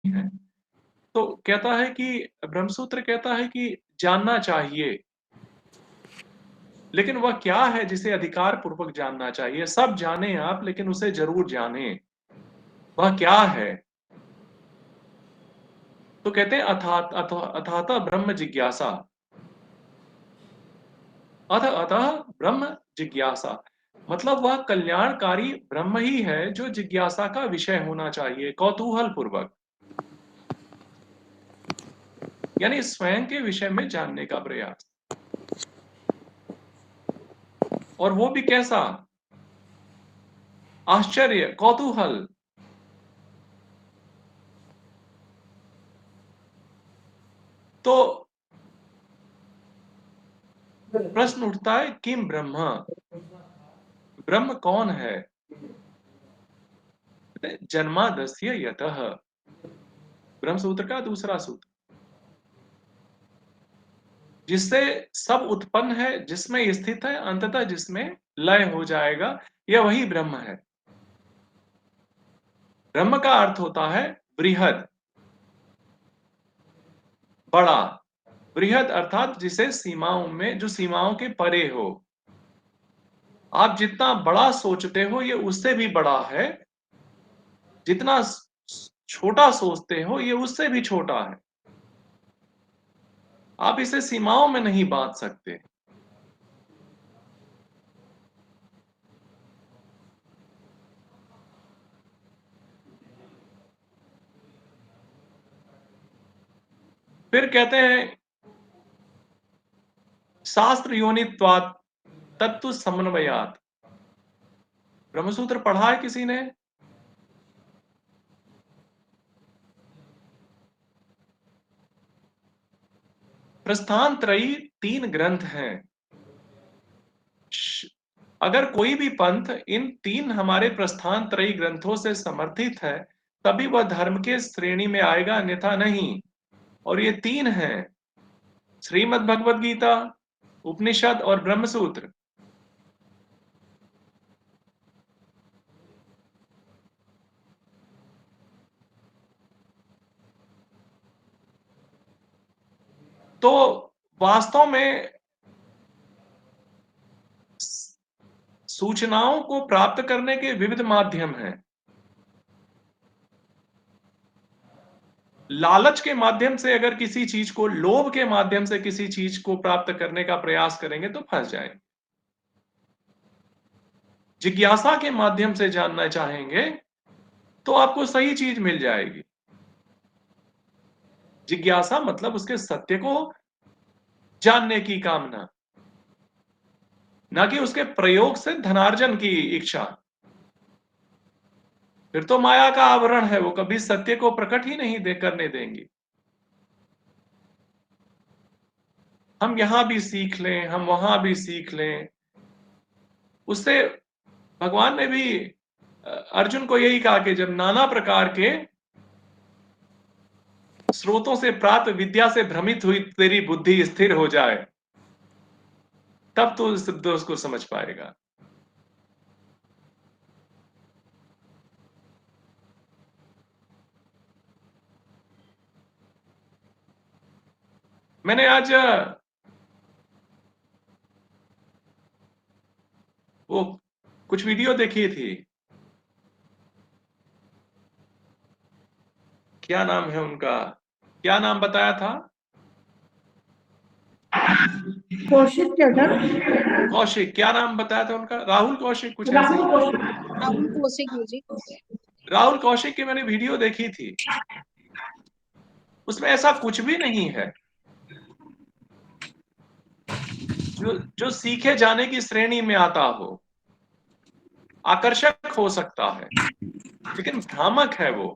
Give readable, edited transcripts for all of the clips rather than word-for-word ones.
है। तो कहता है कि ब्रह्मसूत्र कहता है कि जानना चाहिए, लेकिन वह क्या है जिसे अधिकार पूर्वक जानना चाहिए? सब जाने आप, लेकिन उसे ज़रूर जानें। वह क्या है? तो कहते हैं अथातः ब्रह्म जिज्ञासा। अतः ब्रह्म जिज्ञासा, मतलब वह कल्याणकारी ब्रह्म ही है जो जिज्ञासा का विषय होना चाहिए, कौतूहल पूर्वक, यानी स्वयं के विषय में जानने का प्रयास। और वो भी कैसा? आश्चर्य, कौतूहल। तो प्रश्न उठता है, किम ब्रह्म? ब्रह्म कौन है? जन्मादस्य यतः, ब्रह्म सूत्र का दूसरा सूत्र, जिससे सब उत्पन्न है, जिसमें स्थित है, अंततः जिसमें लय हो जाएगा, यह वही ब्रह्म है। ब्रह्म का अर्थ होता है बृहद, बड़ा। बृहद अर्थात जिसे सीमाओं में, जो सीमाओं के परे हो। आप जितना बड़ा सोचते हो ये उससे भी बड़ा है, जितना छोटा सोचते हो ये उससे भी छोटा है। आप इसे सीमाओं में नहीं बांध सकते। फिर कहते हैं शास्त्र योनित्वात् तत्व समन्वयात्। ब्रह्मसूत्र पढ़ा है किसी ने? प्रस्थान त्रयी 3 ग्रंथ हैं। अगर कोई भी पंथ इन 3 हमारे प्रस्थान त्रयी ग्रंथों से समर्थित है, तभी वह धर्म के श्रेणी में आएगा, अन्यथा नहीं। और ये 3 हैं, श्रीमद् भगवद गीता, उपनिषद और ब्रह्मसूत्र। तो वास्तव में सूचनाओं को प्राप्त करने के विविध माध्यम हैं। लालच के माध्यम से अगर किसी चीज को, लोभ के माध्यम से किसी चीज को प्राप्त करने का प्रयास करेंगे तो फंस जाएंगे। जिज्ञासा के माध्यम से जानना चाहेंगे तो आपको सही चीज मिल जाएगी। जिज्ञासा मतलब उसके सत्य को जानने की कामना, ना कि उसके प्रयोग से धनार्जन की इच्छा। फिर तो माया का आवरण है, वो कभी सत्य को प्रकट ही नहीं करने देंगी। हम यहां भी सीख लें, हम वहां भी सीख लें, उससे भगवान ने भी अर्जुन को यही कहा कि जब नाना प्रकार के स्रोतों से प्राप्त विद्या से भ्रमित हुई तेरी बुद्धि स्थिर हो जाए, तब तो इस दोष को समझ पाएगा। मैंने आज वो कुछ वीडियो देखी थी, क्या नाम है उनका, क्या नाम बताया था? कौशिक क्या था? कौशिक, क्या नाम बताया था उनका? राहुल कौशिक, कुछ ऐसे राहुल ही। कौशिक। राहुल कौशिक जी। राहुल कौशिक की मैंने वीडियो देखी थी, उसमें ऐसा कुछ भी नहीं है जो सीखे जाने की श्रेणी में आता हो। आकर्षक हो सकता है, लेकिन भ्रामक है वो।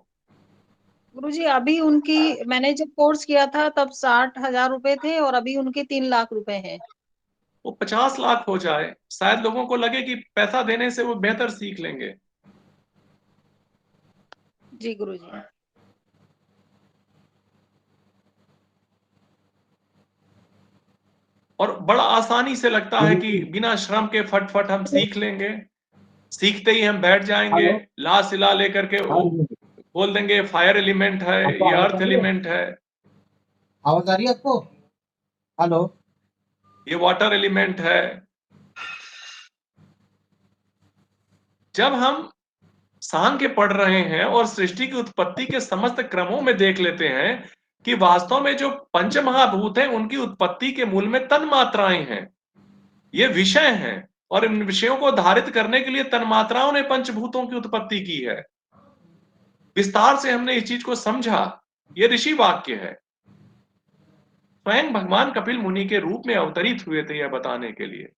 गुरुजी अभी उनकी, मैंने जब कोर्स किया था तब 60,000 रुपए थे और अभी उनके 3 लाख रुपए हैं। वो 50 लाख हो जाए, शायद लोगों को लगे कि पैसा देने से वो बेहतर सीख लेंगे। जी गुरुजी। और बड़ा आसानी से लगता है कि बिना श्रम के फटफट हम सीख लेंगे, सीखते ही हम बैठ जाएंगे, ला सिला लेकर के वो बोल देंगे फायर एलिमेंट है, ये अर्थ एलिमेंट है, आवाज आ रही है आपको? हेलो, ये वाटर एलिमेंट है। जब हम सांख्य पढ़ रहे हैं और सृष्टि की उत्पत्ति के समस्त क्रमों में देख लेते हैं कि वास्तव में जो पंच महाभूत हैं उनकी उत्पत्ति के मूल में तन्मात्राएं हैं, ये विषय हैं, और इन विषयों को धारित करने के लिए तन्मात्राओं ने पंचभूतों की उत्पत्ति की है। विस्तार से हमने इस चीज को समझा, ये ऋषि वाक्य है। स्वयं भगवान कपिल मुनि के रूप में अवतरित हुए थे यह बताने के लिए।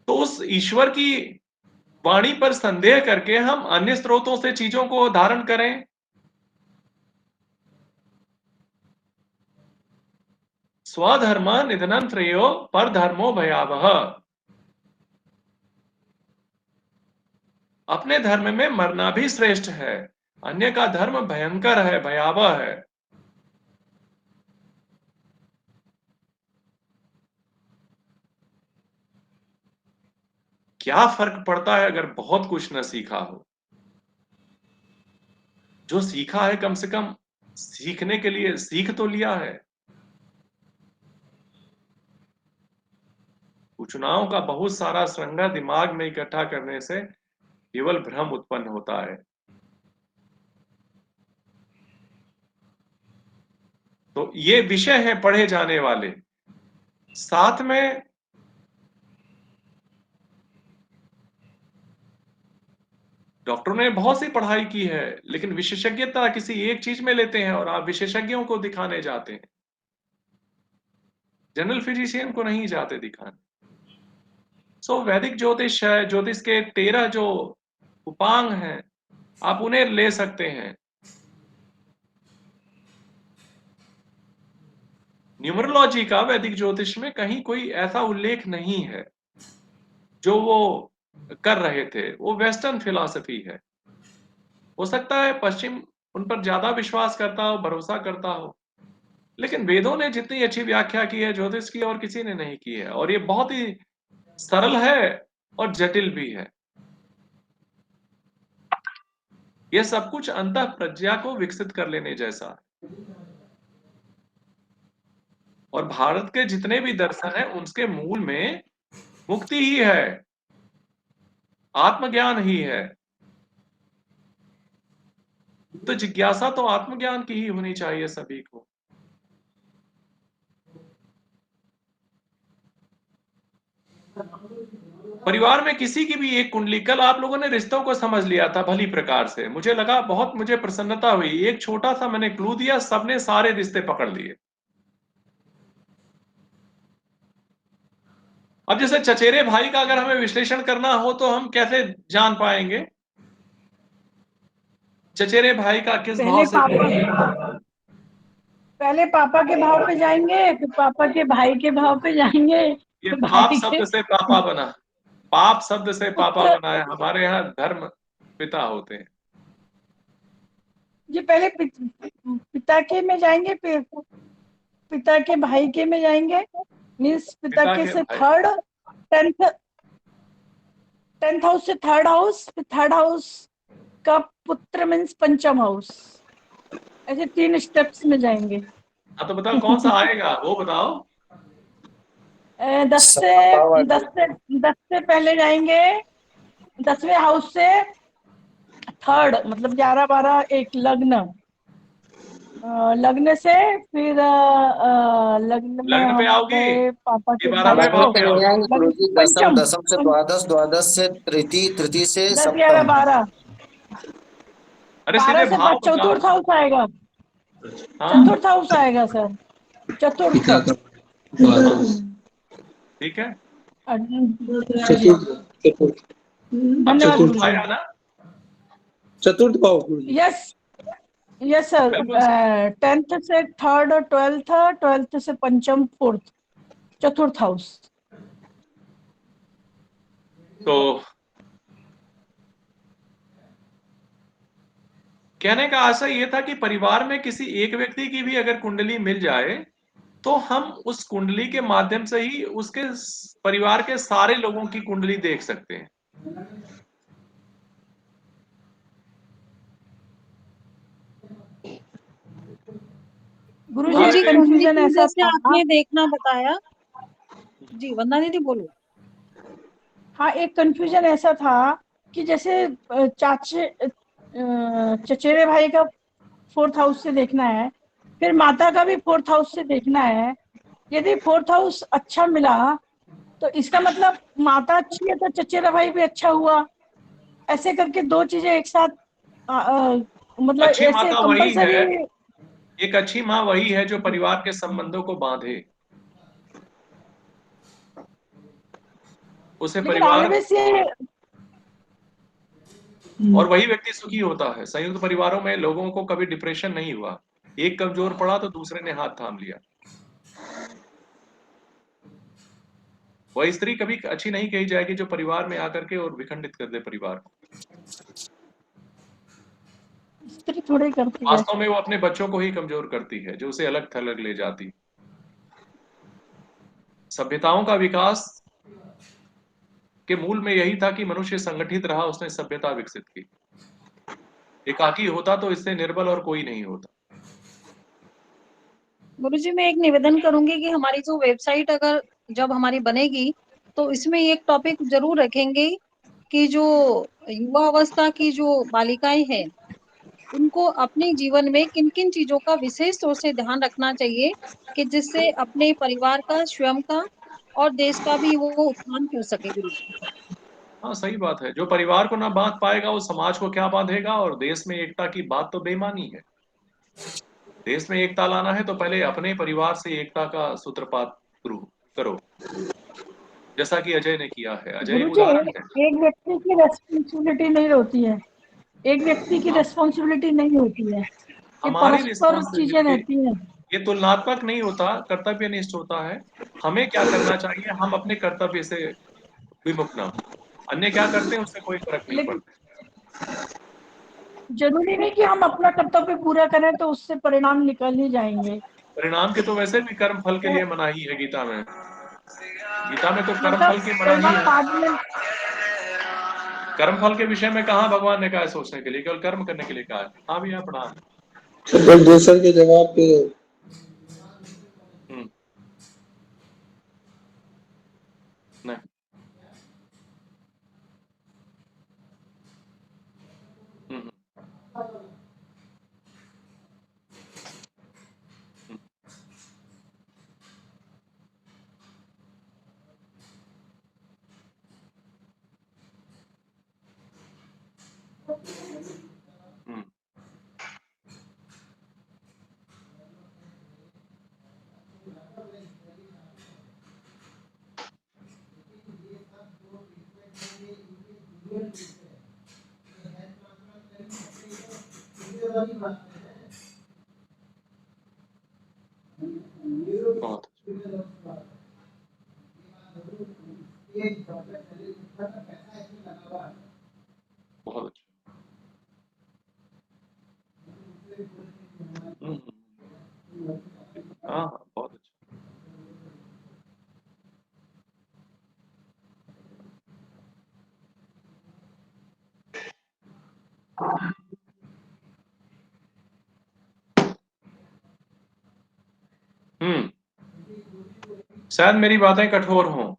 तो उस ईश्वर की वाणी पर संदेह करके हम अन्य स्रोतों से चीजों को धारण करें, स्वधर्म निधनं श्रेयो पर धर्मो भयावह। अपने धर्म में मरना भी श्रेष्ठ है, अन्य का धर्म भयंकर है, भयावह है। क्या फर्क पड़ता है अगर बहुत कुछ न सीखा हो? जो सीखा है कम से कम सीखने के लिए सीख तो लिया है। सूचनाओं का बहुत सारा श्रृंगार दिमाग में इकट्ठा करने से केवल भ्रम उत्पन्न होता है। तो ये विषय है पढ़े जाने वाले। साथ में डॉक्टरों ने बहुत सी पढ़ाई की है, लेकिन विशेषज्ञता किसी एक चीज में लेते हैं और आप विशेषज्ञों को दिखाने जाते हैं, जनरल फिजिशियन को नहीं जाते दिखाने। वैदिक ज्योतिष है, ज्योतिष के 13 जो उपांग हैं, आप उन्हें ले सकते हैं। न्यूमरोलॉजी का वैदिक ज्योतिष में कहीं कोई ऐसा उल्लेख नहीं है जो वो कर रहे थे, वो वेस्टर्न फिलॉसफी है। हो सकता है पश्चिम उन पर ज्यादा विश्वास करता हो, भरोसा करता हो, लेकिन वेदों ने जितनी अच्छी व्याख्या की है ज्योतिष की और किसी ने नहीं की है, और ये बहुत ही सरल है और जटिल भी है। ये सब कुछ अंतः प्रज्ञा को विकसित कर लेने जैसा है। और भारत के जितने भी दर्शन हैं उसके मूल में मुक्ति ही है, आत्मज्ञान ही है। तो जिज्ञासा तो आत्मज्ञान की ही होनी चाहिए सभी को। परिवार में किसी की भी एक कुंडली, कल आप लोगों ने रिश्तों को समझ लिया था भली प्रकार से, मुझे लगा बहुत, मुझे प्रसन्नता हुई। एक छोटा सा मैंने क्लू दिया, सबने सारे रिश्ते पकड़ लिए। अब जैसे चचेरे भाई का अगर हमें विश्लेषण करना हो तो हम कैसे जान पाएंगे चचेरे भाई का किस भाव से? पहले पापा के भाव पे जाएंगे, फिर पापा के भाई के भाव पे जाएंगे, ये फिर पाप भाई शब्द के से पापा बना, पाप शब्द से पापा पुत्र। बना है। हमारे यहाँ धर्म पिता होते हैं। ये पहले पिता के में जाएंगे, फिर पिता के भाई के में जाएंगे, मीन्स पिता के से भाई। थर्ड, टेंथ हाउस से थर्ड हाउस, फिर थर्ड हाउस का पुत्र मीन्स पंचम हाउस। ऐसे 3 स्टेप्स में जाएंगे। हाँ तो बताओ कौन सा आएगा वो बताओ। 10 से पहले जाएंगे 10वें हाउस से थर्ड, मतलब 11, 12, 1 लग्न। लग्न से फिर लग्न में लग्न पे हम आओगी गए पापा कि के 12वें भाई भाव को। पे आओगी? लग्न दसम, पंचम, दसम से द्वादश, द्वादश से तृतीय, तृतीय से 10, 11, सप्तम। 12, अरे 12 सीधे से भाव बताओ। चतुर्थ हाउस आएगा। हाँ चतुर्थ हाउस आएगा सर, चतुर्थ। ठीक है, अब धन्यवाद चतुर्थ गुरुजी। आया ना? चतुर्थ भाव गुरुजी। Yes yes sir. बिल्कुल। 10th से थर्ड, 12th से पंचम, फोर्थ, चतुर्थ हाउस। तो कहने का आशय ये था कि परिवार में किसी एक व्यक्ति की भी अगर कुंडली मिल जाए तो हम उस कुंडली के माध्यम से ही उसके परिवार के सारे लोगों की कुंडली देख सकते हैं। गुरुजी हाँ, एक गुरुजी फिर कंफ्यूजन कुंडली ऐसा जैसे था। आपने देखना बताया। जी वंदना दीदी बोलो। हाँ, एक कंफ्यूजन ऐसा था कि जैसे चचेरे भाई का 4th हाउस से देखना है, फिर माता का भी 4th हाउस से देखना है। यदि 4th हाउस अच्छा मिला तो इसका मतलब माता अच्छी है तो चचेरा भाई भी अच्छा हुआ। ऐसे करके 2 चीजें एक साथ मतलब अच्छी ऐसे माता वही है, कंपलसरी। एक अच्छी माँ वही है जो परिवार के संबंधों को बांधे, उसे लेकिन परिवार, ऑलवेज ये और वही व्यक्ति सुखी होता है। संयुक्त परिवारों में लोगों को कभी डिप्रेशन नहीं हुआ, एक कमजोर पड़ा तो दूसरे ने हाथ थाम लिया। वह स्त्री कभी अच्छी नहीं कही जाएगी जो परिवार में आकर के और विखंडित कर दे परिवार को। स्त्री थोड़ी करती है। वास्तव में वो अपने बच्चों को ही कमजोर करती है, जो उसे अलग थलग ले जाती। सभ्यताओं का विकास के मूल में यही था कि मनुष्य संगठित रहा, उसने सभ्यता विकसित की। एकाकी होता तो इससे निर्बल और कोई नहीं होता। गुरुजी मैं एक निवेदन करूंगी कि हमारी जो वेबसाइट अगर जब हमारी बनेगी तो इसमें एक टॉपिक जरूर रखेंगे कि जो युवा अवस्था की जो बालिकाएं हैं उनको अपने जीवन में किन किन चीजों का विशेष तौर से ध्यान रखना चाहिए कि जिससे अपने परिवार का, स्वयं का और देश का भी वो उत्थान कर सके। गुरुजी हाँ, सही बात है। जो परिवार को ना बांध पाएगा वो समाज को क्या बांधेगा। और देश में एकता की बात तो बेमानी है। देश में एकता लाना है तो पहले अपने परिवार से एकता का सूत्रपात शुरू करो, जैसा कि अजय ने किया है। अजय एक गुरुजी उदाहरण है। एक व्यक्ति की रेस्पॉन्सिबिलिटी नहीं होती है, एक व्यक्ति की हम रेस्पॉन्सिबिलिटी नहीं होती है, ये हमारी परस्पर चीजें रिस्पॉन्सिबिलिटी, रहती हैं। ये तुलनात्मक नहीं होता, कर्तव्यनिष्ठ होता है। हमें क्या करना चाहिए, हम अपने कर्तव्य से विमुख ना हो। अन्य क्या करते हैं उससे कोई फर्क नहीं लेकिन पड़ता। जरूरी नहीं कि हम अपना कर्तव्य पूरा करें तो उससे परिणाम निकल ही जाएंगे। परिणाम के तो वैसे भी कर्म फल के लिए मनाही है गीता में। गीता में तो कर्म मतलब फल की मनाही परिणाम है। बाद में। कर्म फल के विषय में कहा भगवान ने कहा है सोचने के लिए, केवल कर्म करने के लिए कहा है। हाँ भैया प्रणाम। बस दूसरे के जवाब पे हम्म, नहीं। हम्म, हम्म, हम्म। बहुत बहुत अच्छा। हाँ हाँ, बहुत अच्छा। हम्म, शायद मेरी बातें कठोर हों,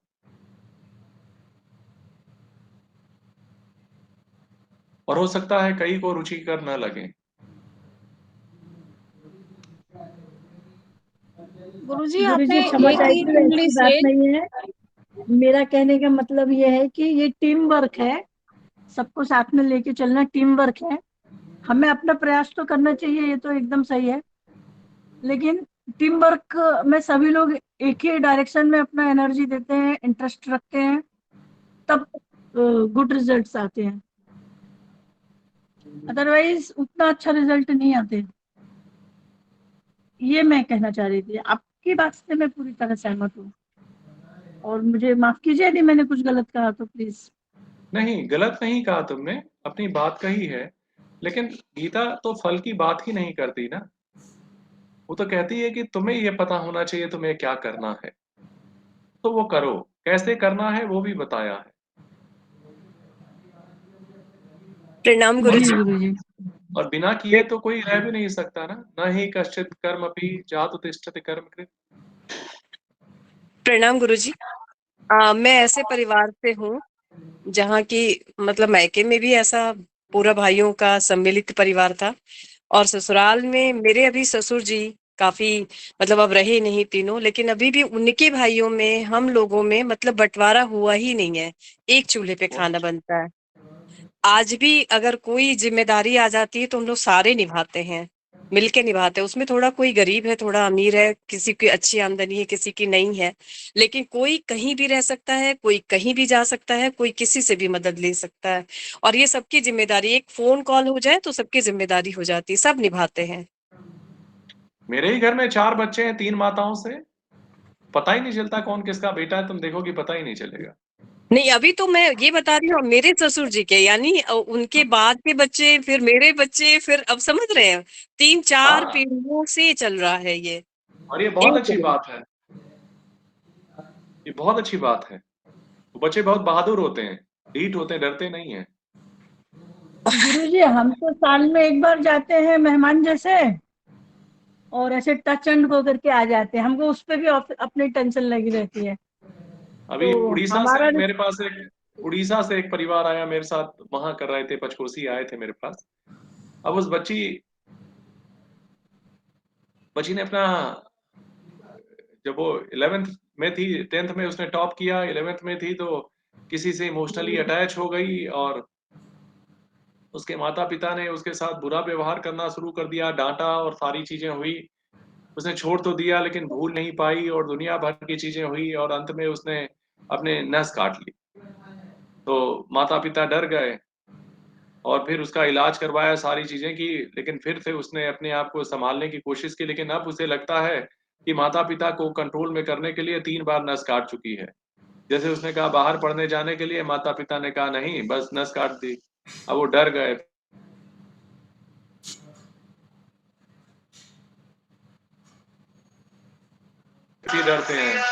और हो सकता है कई को रुचिकर न लगे। गुरुजी गुरुजी आपने क्षमा एक ही चाहिए, कुंडली ऐसी से। बात नहीं है। मेरा कहने का मतलब ये है कि ये टीम वर्क है, सबको साथ में लेके चलना टीम वर्क है। हमें अपना प्रयास तो करना चाहिए, ये तो एकदम सही है, लेकिन टीम वर्क में सभी लोग एक ही डायरेक्शन में अपना एनर्जी देते हैं, इंटरेस्ट रखते हैं, तब गुड रिजल्ट्स आते हैं। अदरवाइज उतना अच्छा रिजल्ट नहीं आते। ये मैं कहना चाह रही थी, आपकी बात से मैं पूरी तरह सहमत हूँ। और मुझे माफ कीजिए यदि मैंने कुछ गलत कहा तो प्लीज। नहीं, गलत नहीं कहा तुमने, अपनी बात कही है। लेकिन गीता तो फल की बात ही नहीं करती ना। वो तो कहती है कि तुम्हें ये पता होना चाहिए तुम्हें क्या करना है, तो वो करो। कैसे करना है वो भी बताया है। प्रणाम और जी गुरुजी। गुरुजी। और बिना किए तो कोई रह भी नहीं सकता ना, न ही कश्चित कर्मपि जातु तिष्ठति कर्मकृत्। प्रणाम गुरुजी। मैं ऐसे परिवार से हूँ जहाँ की मतलब मायके में भी ऐसा पूरा भाइयों का सम्मिलित परिवार था, और ससुराल में मेरे अभी ससुर जी काफी मतलब अब रहे नहीं तीनों, लेकिन अभी भी उनके भाइयों में हम लोगों में मतलब बंटवारा हुआ ही नहीं है, एक चूल्हे पे खाना बनता है। आज भी अगर कोई जिम्मेदारी आ जाती है तो हम लोग सारे निभाते हैं, मिलके निभाते हैं। उसमें थोड़ा कोई गरीब है, थोड़ा अमीर है, किसी की अच्छी आमदनी है, किसी की नहीं है, लेकिन कोई कहीं भी रह सकता है, कोई कहीं भी जा सकता है, कोई किसी से भी मदद ले सकता है। और ये सबकी जिम्मेदारी, एक फोन कॉल हो जाए तो सबकी जिम्मेदारी हो जाती है, सब निभाते हैं। मेरे ही घर में 4 बच्चे हैं 3 माताओं से, पता ही नहीं चलता कौन किसका बेटा है, तुम देखोगी पता ही नहीं चलेगा। नहीं, अभी तो मैं ये बता रही हूँ मेरे ससुर जी के, यानी उनके बाद के बच्चे, फिर मेरे बच्चे, फिर अब समझ रहे हैं 3-4 हाँ, पीढ़ियों से चल रहा है ये। और ये बहुत एक अच्छी बात है, ये बहुत अच्छी बात है। वो बच्चे बहुत बहादुर होते हैं, ढीठ होते हैं, डरते नहीं हैं। गुरुजी हम तो साल में एक बार जाते हैं मेहमान जैसे, और ऐसे टच एंड होकर के आ जाते हैं। हमको उस पे भी अपनी टेंशन लगी रहती है। अभी तो हमारा उड़ीसा से एक परिवार आया मेरे साथ, वहां कर रहे थे, पंचकोसी आए थे मेरे पास। अब उस बच्ची ने अपना, जब वो 11th में थी, 10th में उसने टॉप किया, 11th में थी तो किसी से इमोशनली अटैच हो गई, और उसके माता पिता ने उसके साथ बुरा व्यवहार करना शुरू कर दिया, डांटा और सारी चीजें हुई। उसने छोड़ तो दिया लेकिन भूल नहीं पाई, और दुनिया भर की चीजें हुई, और अंत में उसने अपने नस काट ली। तो माता पिता डर गए, और फिर उसका इलाज करवाया, सारी चीजें की, लेकिन फिर से उसने अपने आप को संभालने की कोशिश की। लेकिन अब उसे लगता है कि माता पिता को कंट्रोल में करने के लिए 3 बार नस काट चुकी है। जैसे उसने कहा बाहर पढ़ने जाने के लिए, माता पिता ने कहा नहीं, बस नस काट दी। अब वो डर गए। डरते हैं।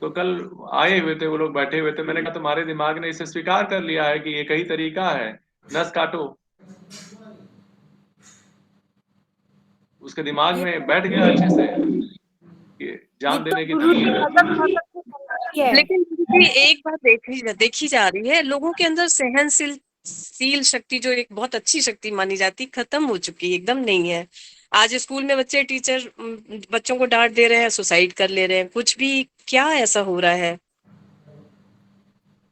तो कल आए हुए थे वो लोग, बैठे हुए थे, मैंने कहा तुम्हारे दिमाग ने इसे स्वीकार कर लिया है कि एक ही तरीका है, नस काटो। उसके दिमाग में बैठ गया अच्छे से कि ये जान तो देने की गुरु जी तकलीफ है। मदद मदद से समझती है। लेकिन दीदी एक बात देखी जा रही है, लोगों के अंदर सहनशील शक्ति, जो एक बहुत अच्छी शक्ति मानी जाती, खत्म हो चुकी है, एकदम नहीं है। आज स्कूल में बच्चे, टीचर बच्चों को डांट दे रहे हैं, सुसाइड कर ले रहे हैं, कुछ भी, क्या ऐसा हो रहा है?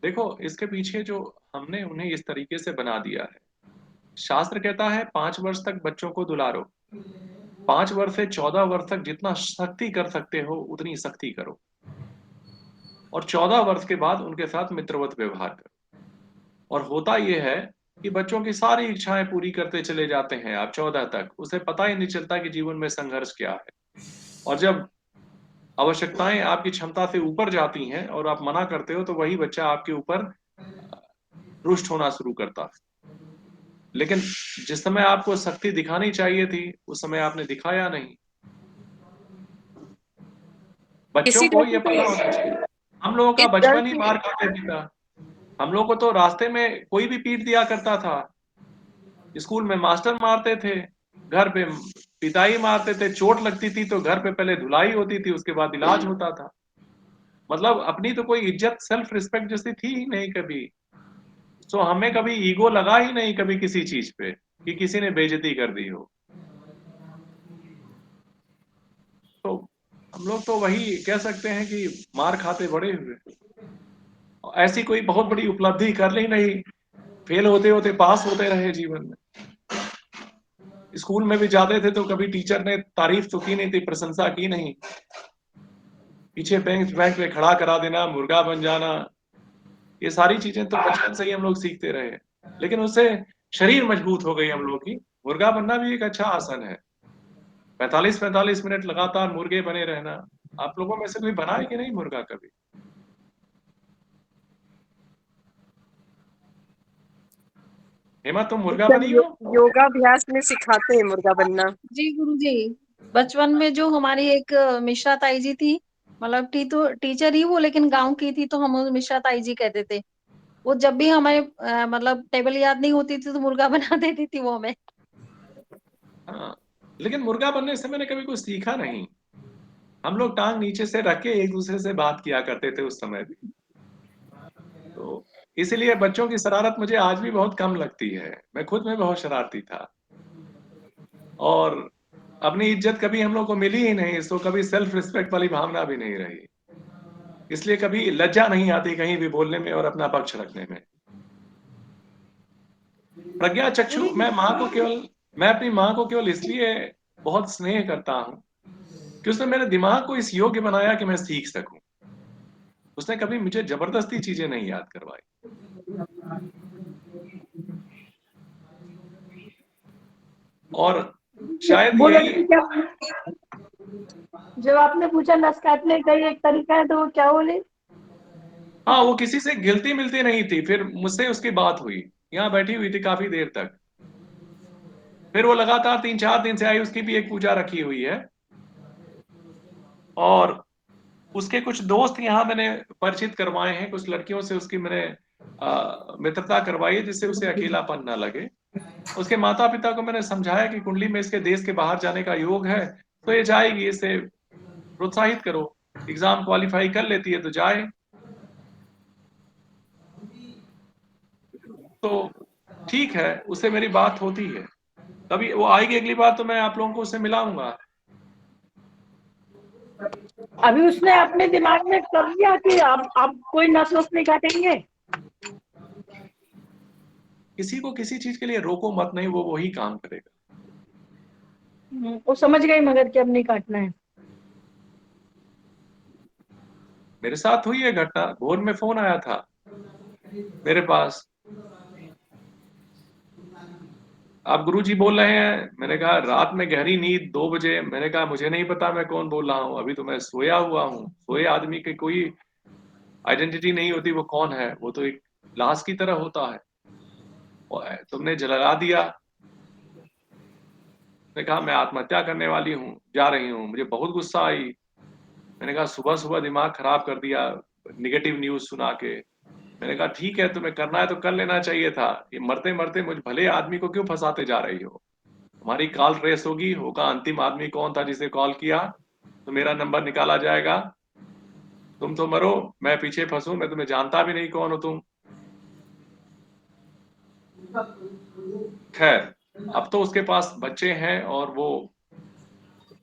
देखो इसके पीछे जो हमने उन्हें इस तरीके से बना दिया है। शास्त्र कहता है 5 वर्ष तक बच्चों को दुलारो, 5 वर्ष से 14 वर्ष तक जितना सख्ती कर सकते हो उतनी सख्ती करो, और 14 वर्ष के बाद उनके साथ मित्रवत व्यवहार करो। और होता यह है कि बच्चों की सारी इच्छाएं पूरी करते चले जाते हैं आप 14 तक, उसे पता ही नहीं चलता कि जीवन में संघर्ष क्या है। और जब आवश्यकताएं आपकी क्षमता से ऊपर जाती हैं और आप मना करते हो, तो वही बच्चा आपके ऊपर रुष्ट होना शुरू करता है। लेकिन जिस समय आपको शक्ति दिखानी चाहिए थी, उस समय आपने दिखाया नहीं। बच्चों इसी को डर ये से पता तो, होना चाहिए। हम लोगों का इस डर बचपन ही से मार खाते पीता। हम लोग को तो रास्ते में कोई भी पीट दिया करता था, स्कूल में मास्टर मारते थे, घर पे पिताई मारते थे, चोट लगती थी तो घर पे पहले धुलाई होती थी, उसके बाद इलाज होता था। मतलब अपनी तो कोई इज्जत, सेल्फ रिस्पेक्ट जैसी थी ही नहीं कभी। तो हमें कभी ईगो लगा ही नहीं कभी किसी चीज पे कि किसी ने बेइज्जती कर दी हो। तो हम लोग तो वही कह सकते हैं कि मार खाते बड़े हुए। ऐसी कोई बहुत बड़ी उपलब्धि कर ली नहीं, फेल होते होते पास होते रहे जीवन में। स्कूल में भी जाते थे तो कभी टीचर ने तारीफ तो की नहीं थी, प्रशंसा की नहीं। पीछे बैंक बैंक में खड़ा करा देना, मुर्गा बन जाना, ये सारी चीजें तो बचपन से ही हम लोग सीखते रहे। लेकिन उससे शरीर मजबूत हो गई हम लोग की। मुर्गा बनना भी एक अच्छा आसन है। 45-45 मिनट लगातार मुर्गे बने रहना। आप लोगों में से कोई बना है कि नहीं मुर्गा कभी? हेमा तुम मुर्गा बनी हो? योगाभ्यास में सिखाते हैं मुर्गा बनना। जी गुरुजी, बचपन में जो हमारी एक मिश्रा ताई जी थी, मतलब टी तो टीचर ही वो, लेकिन गांव की थी, तो हम उन्हें मिश्रा ताई जी कहते थे। वो जब भी हमारे मतलब टेबल याद नहीं होती थी तो मुर्गा बना देती थी वो हमें। हाँ, लेकिन मुर्गा बनने से मैंने कभी कुछ सीखा नहीं। हम लोग टांग नीचे से रख के एक दूसरे से बात किया करते थे उस समय भी। तो इसीलिए बच्चों की शरारत मुझे आज भी बहुत कम लगती है। मैं खुद में बहुत शरारती था, और अपनी इज्जत कभी हम लोग को मिली ही नहीं, तो कभी सेल्फ रिस्पेक्ट वाली भावना भी नहीं रही। इसलिए कभी लज्जा नहीं आती कहीं भी बोलने में और अपना पक्ष रखने में। प्रज्ञा चक्षु, मैं अपनी माँ को केवल इसलिए बहुत स्नेह करता हूँ कि उसने मेरे दिमाग को इस योग्य बनाया कि मैं सीख सकूं। उसने कभी मुझे जबरदस्ती चीजें नहीं याद करवाई। और शायद बोलो यही, क्या, जब आपने पूछा नस काटने का ही एक तरीका है तो वो क्या बोले? हाँ, वो किसी से गिलती मिलती नहीं थी। फिर मुझसे उसकी बात हुई, यहाँ बैठी हुई थी काफी देर तक। फिर वो लगातार 3-4 दिन से आई, उसकी भी एक पूजा रखी हुई है। और उसके कुछ दोस्त यहाँ मैंने परिचित करवाए हैं, कुछ लड़कियों से उसकी मैंने मित्रता करवाई है, जिससे उसे अकेलापन न लगे। उसके माता पिता को मैंने समझाया कि कुंडली में इसके देश के बाहर जाने का योग है, तो ये जाएगी, इसे प्रोत्साहित करो। एग्जाम क्वालिफाई कर लेती है तो जाए। तो ठीक है, उससे मेरी बात होती है। कभी वो आएगी अगली बार तो मैं आप लोगों को उससे मिलाऊंगा। अभी उसने अपने दिमाग में कर लिया कि अब कोई नस वस नहीं काटेंगे? किसी को किसी चीज के लिए रोको मत, नहीं वो वही काम करेगा। वो समझ गई मगर कि अब नहीं काटना है। मेरे साथ हुई है घटना। भोर में फोन आया था मेरे पास, आप गुरुजी बोल रहे हैं। मैंने कहा रात में गहरी नींद 2 बजे। मैंने कहा मुझे नहीं पता मैं कौन बोल रहा हूँ, अभी तो मैं सोया हुआ हूँ। सोए आदमी की कोई आइडेंटिटी नहीं होती, वो कौन है, वो तो एक लाश की तरह होता है। और तुमने जला दिया। मैंने कहा मैं आत्महत्या करने वाली हूँ, जा रही हूँ। मुझे बहुत गुस्सा आई। मैंने कहा सुबह सुबह दिमाग खराब कर दिया निगेटिव न्यूज सुना के। मैंने कहा ठीक है, तुम्हें करना है तो कर लेना चाहिए था। ये मरते मरते मुझ भले आदमी को क्यों फंसाते जा रही हो। हमारी कॉल ट्रेस होगी, होगा अंतिम आदमी कौन था जिसे कॉल किया, तो मेरा नंबर निकाला जाएगा। तुम तो मरो, मैं पीछे फंसू, मैं तुम्हें जानता भी नहीं कौन हो तुम। खैर, अब तो उसके पास बच्चे हैं और वो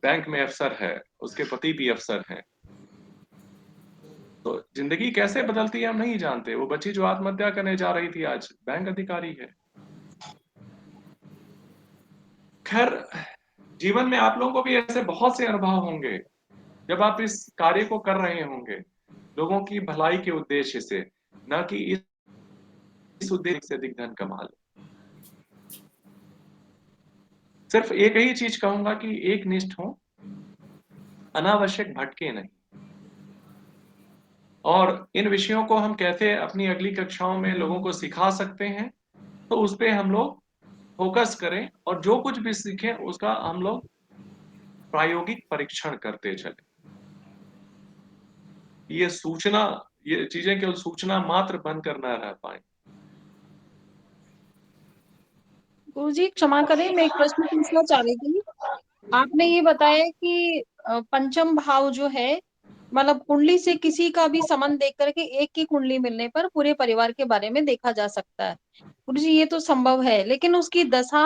बैंक में अफसर है, उसके पति भी अफसर हैं। तो जिंदगी कैसे बदलती है हम नहीं जानते। वो बच्ची जो आत्महत्या करने जा रही थी आज बैंक अधिकारी है। खैर, जीवन में आप लोगों को भी ऐसे बहुत से अनुभव होंगे जब आप इस कार्य को कर रहे होंगे लोगों की भलाई के उद्देश्य से, न कि इस उद्देश्य से अधिक धन कमा ले। सिर्फ एक ही चीज कहूंगा कि एक निष्ठ हो, अनावश्यक भटके नहीं। और इन विषयों को हम कैसे अपनी अगली कक्षाओं में लोगों को सिखा सकते हैं, तो उस पे हम लोग फोकस करें, और जो कुछ भी सीखें उसका हम लोग प्रायोगिक परीक्षण करते चले। ये चीजें केवल सूचना मात्र बनकर न रह पाए। गुरुजी क्षमा करें, मैं एक प्रश्न पूछना चाह रही थी। आपने ये बताया कि पंचम भाव जो है, मतलब कुंडली से किसी का भी संबंध देख करके एक की कुंडली मिलने पर पूरे परिवार के बारे में देखा जा सकता है। गुरुजी ये तो संभव है, लेकिन उसकी दशा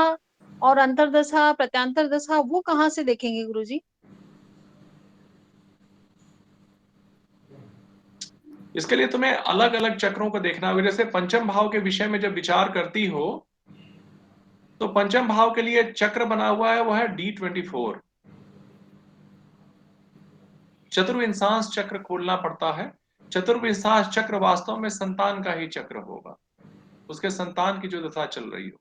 और अंतरदशा प्रत्यांतर दशा वो कहाँ से देखेंगे गुरुजी? इसके लिए तुम्हें अलग अलग चक्रों को देखना होगा। जैसे पंचम भाव के विषय में जब विचार करती हो, तो पंचम भाव के लिए चक्र बना हुआ है, वो है D24। चतुर्विंशांश चक्र खोलना पड़ता है। चतुर्विंशांश चक्र वास्तव में संतान का ही चक्र होगा, उसके संतान की जो दशा चल रही हो।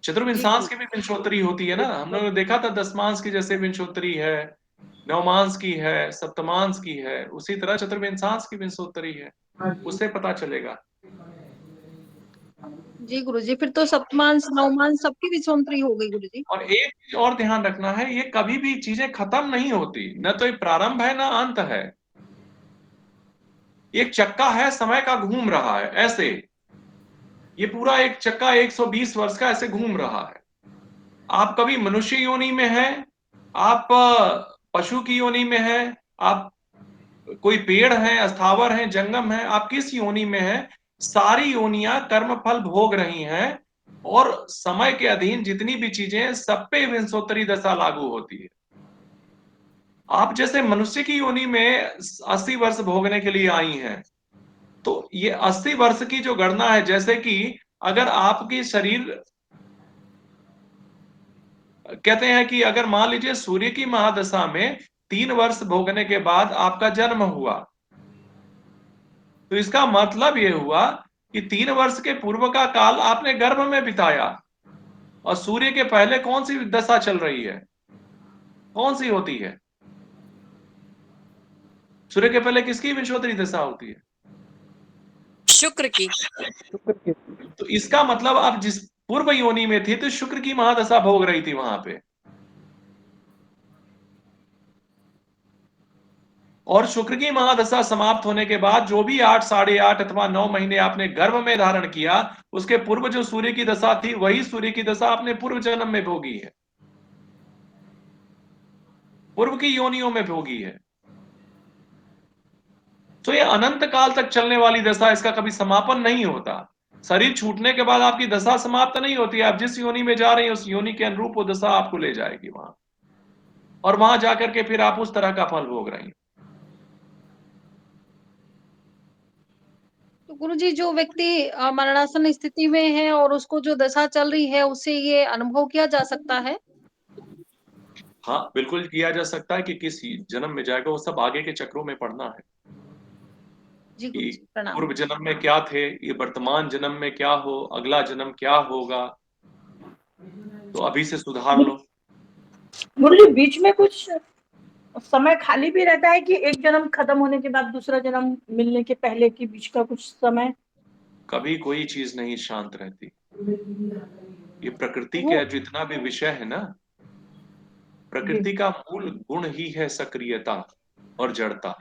चतुर्विंशांश की भी विंशोत्तरी होती है ना, हम लोगों ने देखा था। दशमांश की जैसे विंशोत्तरी है, नवमांश की है, सप्तमांश की है, उसी तरह चतुर्विंशांश की विंशोत्तरी है, उससे पता चलेगा। जी गुरुजी, फिर तो सप्तमांश नवमांश सबकी विषोत्तरी हो गई गुरुजी। और एक चीज और ध्यान रखना है, ये कभी भी चीजें खत्म नहीं होती। न तो ये प्रारंभ है न अंत है। एक चक्का है, समय का घूम रहा है ऐसे, ये पूरा एक चक्का 120 वर्ष का ऐसे घूम रहा है। आप कभी मनुष्य योनि में हैं, आप पशु की योनि में हैं, आप कोई पेड़ हैं, स्थावर हैं, जंगम हैं, आप किस योनि में हैं, सारी योनियां कर्म फल भोग रही हैं और समय के अधीन जितनी भी चीजें हैं, सब पे विंशोत्तरी दशा लागू होती है। आप जैसे मनुष्य की योनि में 80 वर्ष भोगने के लिए आई हैं, तो ये 80 वर्ष की जो गणना है, जैसे कि अगर आपकी शरीर, कहते हैं कि अगर मान लीजिए सूर्य की महादशा में 3 वर्ष भोगने के बाद आपका जन्म हुआ, तो इसका मतलब ये हुआ कि 3 वर्ष के पूर्व का काल आपने गर्भ में बिताया। और सूर्य के पहले कौन सी दशा चल रही है, कौन सी होती है? सूर्य के पहले किसकी विंशोत्तरी दशा होती है? शुक्र की। तो इसका मतलब आप जिस पूर्व योनि में थी, तो शुक्र की महादशा भोग रही थी वहां पे, और शुक्र की महादशा समाप्त होने के बाद जो भी 8, 8.5 अथवा 9 महीने आपने गर्भ में धारण किया, उसके पूर्व जो सूर्य की दशा थी, वही सूर्य की दशा आपने पूर्व जन्म में भोगी है, पूर्व की योनियों में भोगी है। तो ये अनंत काल तक चलने वाली दशा, इसका कभी समापन नहीं होता। शरीर छूटने के बाद आपकी दशा समाप्त नहीं होती। आप जिस योनि में जा रही हैं, उस योनि के अनुरूप वो दशा आपको ले जाएगी वहां, और वहां जाकर के फिर आप उस तरह का फल भोग रही हैं। तो गुरुजी, जो व्यक्ति मरणासन स्थिति में है और उसको जो दशा चल रही है, उससे ये अनुभव किया जा सकता है? हाँ, बिल्कुल किया जा सकता है कि किस जन्म में जाएगा, वो सब आगे के चक्रों में पढ़ना है जी कि गुरुजी, प्रणाम। पूर्व जन्म में क्या थे, ये वर्तमान जन्म में क्या हो, अगला जन्म क्या होगा, तो अभी से सुधार लो। मुरली, बीच में कुछ समय खाली भी रहता है कि एक जन्म खत्म होने के बाद दूसरा जन्म मिलने के पहले के बीच का कुछ समय? कभी कोई चीज नहीं शांत रहती। ये प्रकृति वो का जितना भी विषय है ना, जी, प्रकृति का मूल गुण ही है सक्रियता और जड़ता।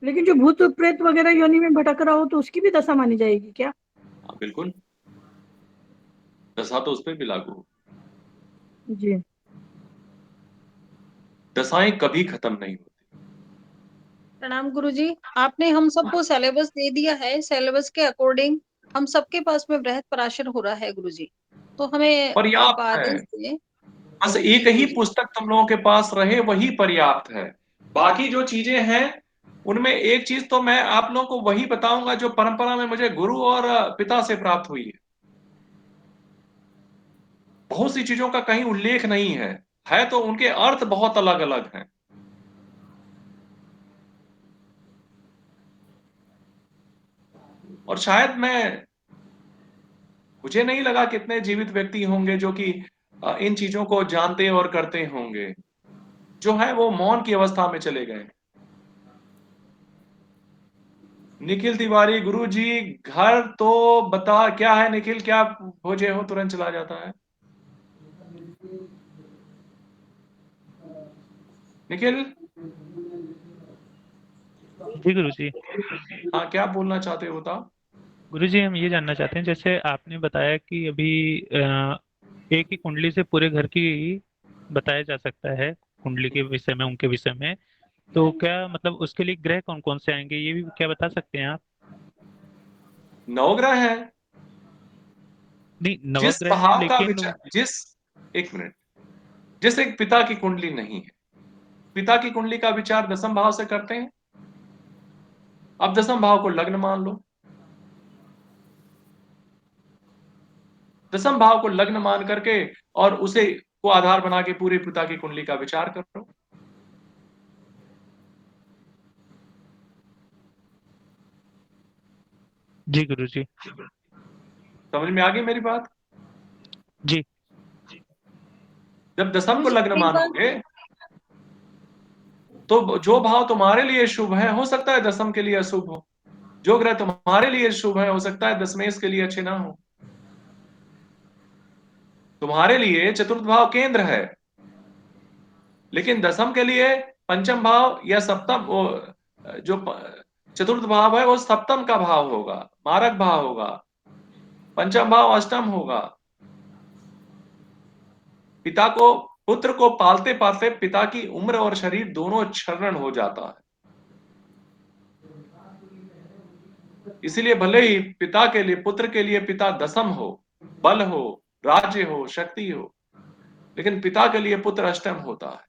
लेकिन जो भूत प्रेत वगैरह योनि में भटक रहा हो तो उसकी भी दशा मानी जाएगी क्या? हाँ, बिल्कुल, दशा तो उस पर भी लागू हो। जी, दशाएं कभी खत्म नहीं होती। प्रणाम गुरुजी। आपने हम सबको सिलेबस दे दिया है, सिलेबस के अकॉर्डिंग हम सबके पास में बृहद पराशर हो रहा है गुरुजी, तो हमें आप पर्याप्त है, आदेश दें। बस एक जी ही गुरुजी। पुस्तक तुम लोगों के पास रहे वही पर्याप्त है। बाकी जो चीजें हैं, उनमें एक चीज तो मैं आप लोगों को वही बताऊंगा जो परंपरा में मुझे गुरु और पिता से प्राप्त हुई है। बहुत सी चीजों का कहीं उल्लेख नहीं है तो उनके अर्थ बहुत अलग अलग हैं। और शायद मुझे नहीं लगा कितने जीवित व्यक्ति होंगे जो कि इन चीजों को जानते और करते होंगे। जो है वो मौन की अवस्था में चले गए। निखिल तिवारी, गुरु जी घर तो बता क्या है? निखिल, क्या खोजे हो? तुरंत चला जाता है निखिल। जी गुरुजी। हाँ, क्या बोलना चाहते हो बताओ। गुरुजी, हम ये जानना चाहते हैं, जैसे आपने बताया कि अभी एक ही कुंडली से पूरे घर की बताया जा सकता है, कुंडली के विषय में, उनके विषय में। तो क्या मतलब उसके लिए ग्रह कौन कौन से आएंगे, ये भी क्या बता सकते हैं आप? 9 ग्रह हैं। नहीं, जिस नवग्रह हैं भाव का लेकिन विचार, जिस, एक मिनट, जिस एक पिता की कुंडली नहीं है, पिता की कुंडली का विचार दसम भाव से करते हैं। अब दसम भाव को लग्न मान लो, दसम भाव को लग्न मान करके और उसे को आधार बना के पूरे पिता की कुंडली का विचार करो। जी गुरुजी। समझ में आ गई मेरी बात? जी। जब दसम को गुरुजी लग्न एक बार। मानोगे, तो जो भाव तुम्हारे लिए शुभ है हो सकता है दसम के लिए अशुभ हो। जो ग्रह तुम्हारे लिए शुभ है हो सकता है दशमेश के लिए अच्छे ना हो। तुम्हारे लिए चतुर्थ भाव केंद्र है, लेकिन दसम के लिए पंचम भाव या सप्तम जो चतुर्थ भाव है वो सप्तम का भाव होगा, मारक भाव होगा, पंचम भाव अष्टम होगा। पिता को, पुत्र को पालते पालते पिता की उम्र और शरीर दोनों क्षरण हो जाता है। इसीलिए भले ही पिता के लिए, पुत्र के लिए पिता दसम हो, बल हो, राज्य हो, शक्ति हो, लेकिन पिता के लिए पुत्र अष्टम होता है।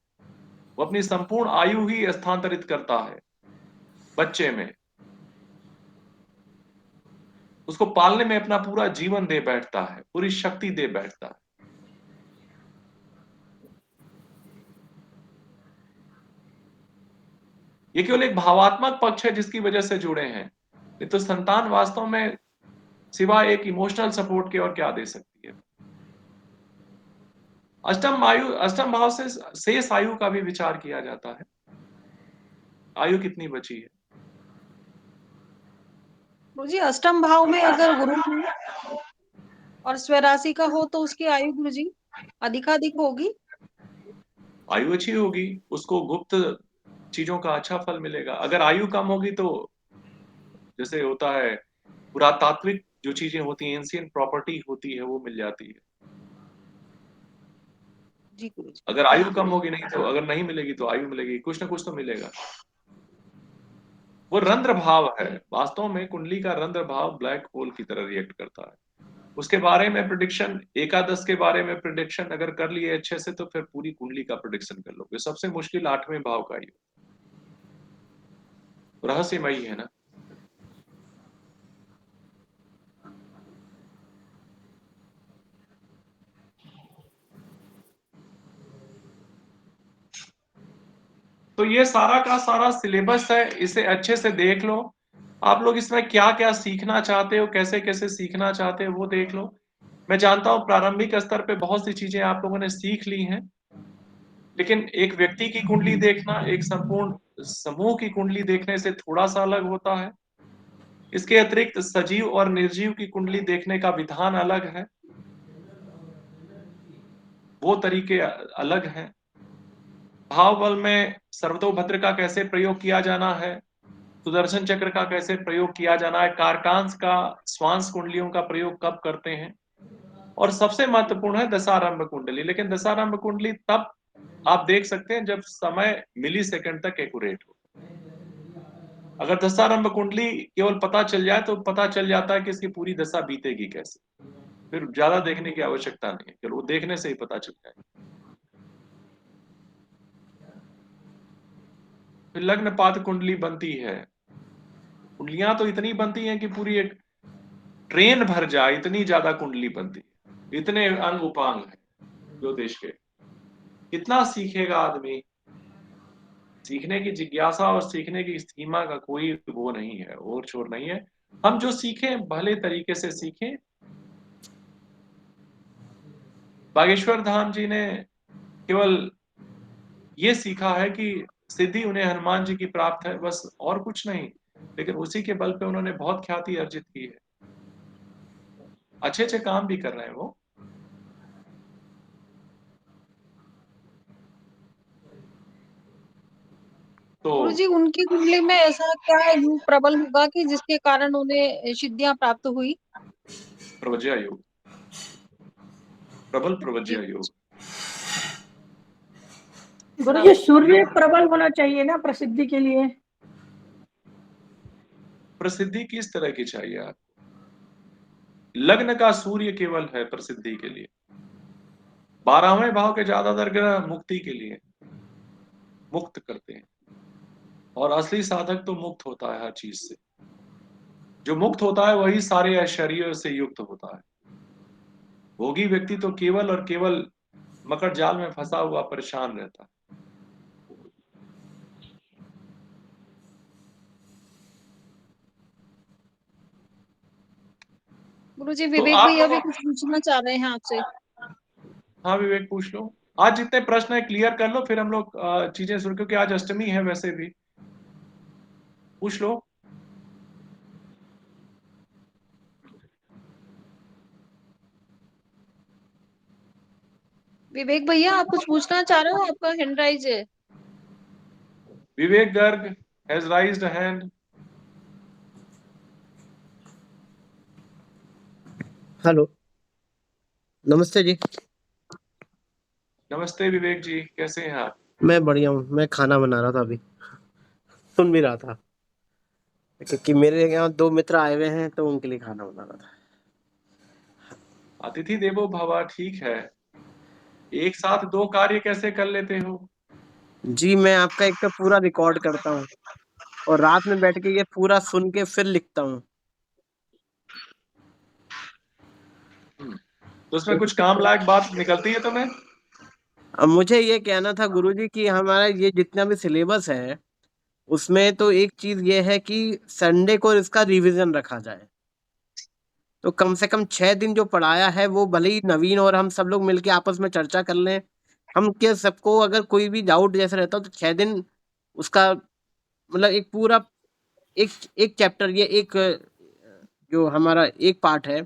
वो अपनी संपूर्ण आयु ही स्थानांतरित करता है बच्चे में, उसको पालने में अपना पूरा जीवन दे बैठता है, पूरी शक्ति दे बैठता है। ये केवल एक भावात्मक पक्ष है जिसकी वजह से जुड़े हैं, नहीं तो संतान वास्तव में सिवाय एक इमोशनल सपोर्ट के और क्या दे सकती है। अष्टम भाव से शेष आयु का भी विचार किया जाता है। आयु कितनी बची है? गुरुजी अष्टम भाव में अगर गुरु हो और स्वराशि का हो तो उसकी आयु गुरुजी अधिकाधिक होगी। आयु अच्छी होगी, उसको गुप्त चीजों का अच्छा फल मिलेगा। अगर आयु कम होगी तो जैसे होता है पुरातात्विक जो चीजें होती हैं, एंशिएंट प्रॉपर्टी होती है, वो मिल जाती है। जी गुरुजी। अगर आयु कम होगी, नहीं तो अगर नहीं मिलेगी तो आयु मिलेगी, कुछ ना कुछ तो मिलेगा। वो रंध्र भाव है, वास्तव में कुंडली का रंध्र भाव ब्लैक होल की तरह रिएक्ट करता है। उसके बारे में प्रिडिक्शन, एकादश के बारे में प्रिडिक्शन अगर कर लिए अच्छे से तो फिर पूरी कुंडली का प्रिडिक्शन कर लोगे। सबसे मुश्किल 8वें भाव का ही रहस्यमयी है ना। तो ये सारा का सारा सिलेबस है, इसे अच्छे से देख लो। आप लोग इसमें क्या क्या सीखना चाहते हो, कैसे कैसे सीखना चाहते हो, वो देख लो। मैं जानता हूं प्रारंभिक स्तर पे बहुत सी चीजें आप लोगों ने सीख ली हैं, लेकिन एक व्यक्ति की कुंडली देखना एक संपूर्ण समूह की कुंडली देखने से थोड़ा सा अलग होता है। इसके अतिरिक्त सजीव और निर्जीव की कुंडली देखने का विधान अलग है, वो तरीके अलग हैं। भाव बल में सर्वतोभद्र का कैसे प्रयोग किया जाना है, सुदर्शन चक्र का कैसे प्रयोग किया जाना है, कारकांस का, श्वांस कुंडलियों का प्रयोग कब करते हैं, और सबसे महत्वपूर्ण है दशारंभ कुंडली। लेकिन दशारंभ कुंडली तब आप देख सकते हैं जब समय मिली सेकंड तक एक्यूरेट हो। अगर दशारंभ कुंडली केवल पता चल जाए तो पता चल जाता है कि इसकी पूरी दशा बीतेगी कैसे, फिर ज्यादा देखने की आवश्यकता नहीं है, केवल वो देखने से ही पता चल जाएगा। फिर लग्नपात कुंडली बनती है। कुंडलियां तो इतनी बनती हैं कि पूरी एक ट्रेन भर जाए, इतनी ज्यादा कुंडली बनती है, इतने अंग उपांग है ज्योतिष के। कितना सीखेगा आदमी, सीखने की जिज्ञासा और सीखने की सीमा का कोई वो नहीं है, और छोर नहीं है। हम जो सीखें भले तरीके से सीखें। बागेश्वर धाम जी ने केवल ये सीखा है कि सिद्धि उन्हें हनुमान जी की प्राप्त है, बस और कुछ नहीं, लेकिन उसी के बल पे उन्होंने बहुत ख्याति अर्जित की है। अच्छे अच्छे काम भी कर रहे हैं वो। तो गुरुजी उनकी कुंडली में ऐसा क्या योग प्रबल होगा कि जिसके कारण उन्हें सिद्धियां प्राप्त हुई? प्रवज्या योग, प्रबल जी प्रवज्या योग। गुरु जी सूर्य प्रबल होना चाहिए ना प्रसिद्धि के लिए। प्रसिद्धि किस तरह की चाहिए आपको? लग्न का सूर्य केवल है प्रसिद्धि के लिए। 12वें भाव के ज्यादातर ग्रह मुक्ति के लिए, मुक्त करते हैं, और असली साधक तो मुक्त होता है हर चीज से। जो मुक्त होता है वही सारे ऐश्वर्यों से युक्त होता है। भोगी व्यक्ति तो केवल और केवल मकर जाल में फंसा हुआ परेशान रहता है। गुरुजी तो विवेक आप भैया लोग, भी कुछ पूछना चाह रहे हैं आपसे। हाँ विवेक पूछ लो। आज जितने प्रश्न है क्लियर कर लो, फिर हम लोग चीजें सुन, क्योंकि आज अष्टमी है वैसे भी। पूछ लो। विवेक भैया आप कुछ पूछना चाह रहे हो? आपका हैंड राइज है। Vivek Garg, has raised a hand. Hello, नमस्ते जी। नमस्ते विवेक जी, कैसे हैं आप? मैं बढ़िया हूँ। मैं खाना बना रहा था अभी, सुन भी रहा था, क्योंकि मेरे यहाँ 2 मित्र आए हुए हैं, तो उनके लिए खाना बना रहा था। अतिथि देवो भव, ठीक है। एक साथ 2 कार्य कैसे कर लेते हो? जी, मैं आपका एक तो पूरा रिकॉर्ड करता हूँ और रात में बैठ के ये पूरा सुन के फिर लिखता हूँ। तो उसमें कुछ काम लायक बात निकलती है तुम्हें? अब मुझे ये कहना था गुरुजी कि हमारा ये जितना भी सिलेबस है, उसमें तो एक चीज़ ये है कि संडे को इसका रिवीजन रखा जाए। तो कम से कम 6 दिन जो पढ़ाया है, वो भले ही नवीन और हम सब लोग मिलके आपस में चर्चा कर लें। हम क्या सबको अगर कोई भी डाउट जैसा रहता हो तो 6 दिन उसका मतलब एक पूरा एक एक चैप्टर ये एक जो हमारा एक पार्ट है,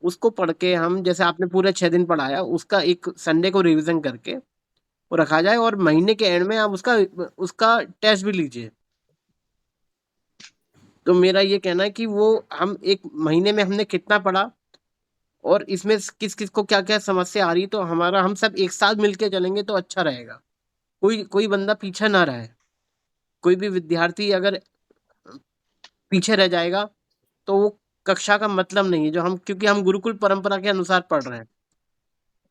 उसको पढ़ के हम जैसे आपने पूरे 6 दिन पढ़ाया, उसका एक संडे को रिवीजन करके वो रखा जाए और महीने के एंड में आप उसका उसका टेस्ट भी लीजिए। तो मेरा ये कहना है कि वो हम 1 महीने में हमने कितना पढ़ा और इसमें किस-किस को क्या-क्या समस्या आ रही, तो हमारा हम सब एक साथ मिलके चलेंगे तो अच्छा रहेगा। कोई कोई बंदा पीछे ना रहे। कोई भी विद्यार्थी अगर पीछे रह जाएगा, तो वो कक्षा का मतलब नहीं है, जो हम क्योंकि हम गुरुकुल परंपरा के अनुसार पढ़ रहे हैं।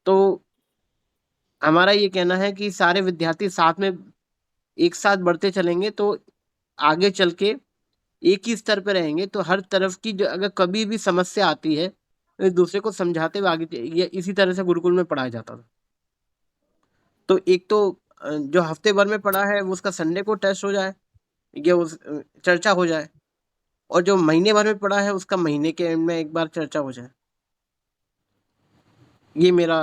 तो हमारा ये कहना है कि सारे विद्यार्थी साथ में एक साथ बढ़ते चलेंगे तो आगे चल के एक ही स्तर पे रहेंगे, तो हर तरफ की जो अगर कभी भी समस्या आती है, तो एक-दूसरे को समझाते हुए आगे ये इसी तरह से गुरुकुल में पढ़ाया जाता था। तो एक तो जो हफ्ते भर में पढ़ा है, वो उसका संडे को टेस्ट हो जाए, या चर्चा हो जाए, और जो महीने भर में पढ़ा है, उसका महीने के एंड में एक बार चर्चा हो जाए। ये मेरा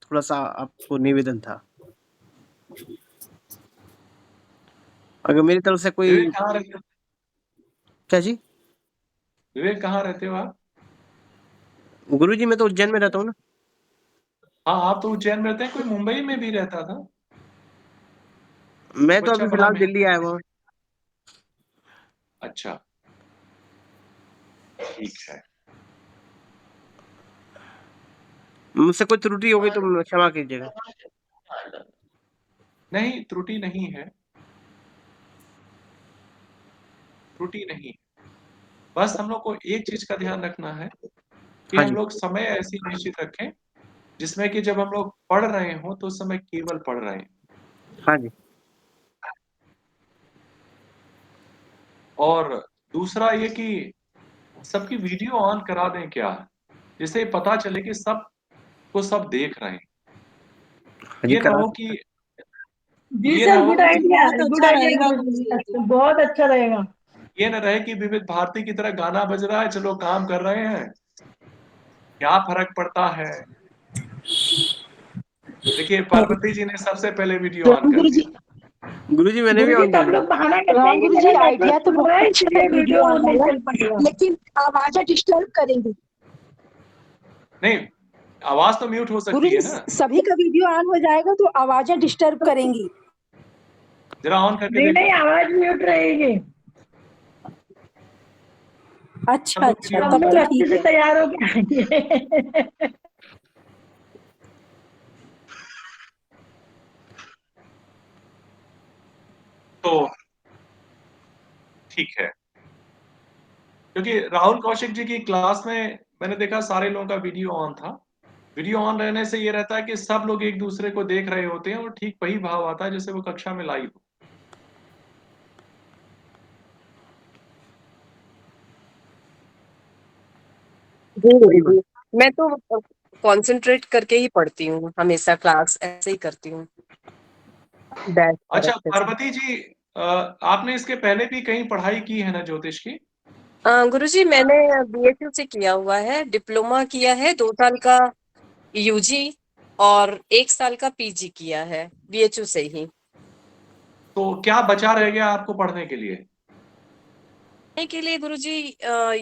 थोड़ा-सा आपको निवेदन था। अगर मेरी तरफ से कोई विवेक कहाँ रहते हो? क्या जी? विवेक कहाँ रहते हो आप? गुरुजी मैं तो उज्जैन में रहता हूँ ना। हाँ, आप तो उज्जैन में रहते हैं, कोई मुंबई में भी रहता था। मैं तो बच्चा अभी बड़ा फिलहाल मेहनती दिल्ली आया है। हुआ हूँ। अच्छा, ठीक है। मुझसे कोई त्रुटि हो गई तो क्षमा कीजिएगा। नहीं, त्रुटि नहीं है। त्रुटि नहीं। बस हम लोग को एक चीज़ का ध्यान रखना है कि हाँ हम जी। लोग समय ऐसी निश्चित रखें, जिसमें कि जब हम लोग पढ़ रहे हों, तो उस समय केवल पढ़ रहे हैं। हाँ जी। और दूसरा ये कि सबकी वीडियो ऑन करा दें क्या? जिससे पता चले कि सबको सब देख रहे हैं। हाँ जी, ये ना करा हो कि जी ये ना सर, हो गुड कि आइडिया, बहुत गुड अच्छा आइडिया रहेगा गुरुजी, गुरुजी ये तो। बहुत अच्छा रहेगा। ये ना रहे कि विविध भारती की तरह गाना बज रहा है, चलो काम कर रहे हैं, क्या फ़र्क पड़ता है? देखिए, पार्वती जी ने सबसे पहले वीडियो ऑन राम कर गुरु जी। दिया। गुरुजी मैंने भी गुरुजी ऑन तो कर हम लोग दिया। बहाना करते राम हैं कि गुरु मेरा जी, नेटवर्क आइडिया तो स्लो है, बहुत अच्छा है इसलिए वीडियो वीडियो ऑन नहीं वाला, चल पाएगा। लेकिन आवाजें डिस्टर्ब करेंगी। नहीं, आवाज़ तो म्यूट हो गुरु सकती जी, है ना? सभी का वीडियो ऑन हो जाएगा तो आवाजें डिस्टर्ब करेंगी। ज़रा ऑन करके नहीं नहीं, देखो। आवाज म्यूट रहेगी। अच्छा कर दो अच्छा, वीडियो हम ऑन तब लोग तो करो। अच्छे ठीक से है। तैयार होके आएंगे। तो ठीक है। क्योंकि राहुल कौशिक जी की क्लास में मैंने देखा सारे लोगों का वीडियो ऑन था। वीडियो ऑन रहने से ये रहता है कि सब लोग एक-दूसरे को देख रहे होते हैं और ठीक वही भाव आता है जैसे वो कक्षा में लाइव हो। जी वही बात। गुरुजी, मैं तो कंसंट्रेट करके ही पढ़ती हूँ, हमेशा क्लास ऐसे ही करती हूँ, बैठ कर अच्छा, अच्छे से। पार्वती जी आपने इसके पहले भी कहीं पढ़ाई की है ना ज्योतिष की? गुरुजी मैंने बीएचयू से किया हुआ है, डिप्लोमा किया है, 2 साल का यूजी और 1 साल का पीजी किया है, बीएचयू से ही। तो क्या बचा रह गया आपको पढ़ने के लिए? पढ़ने के लिए गुरुजी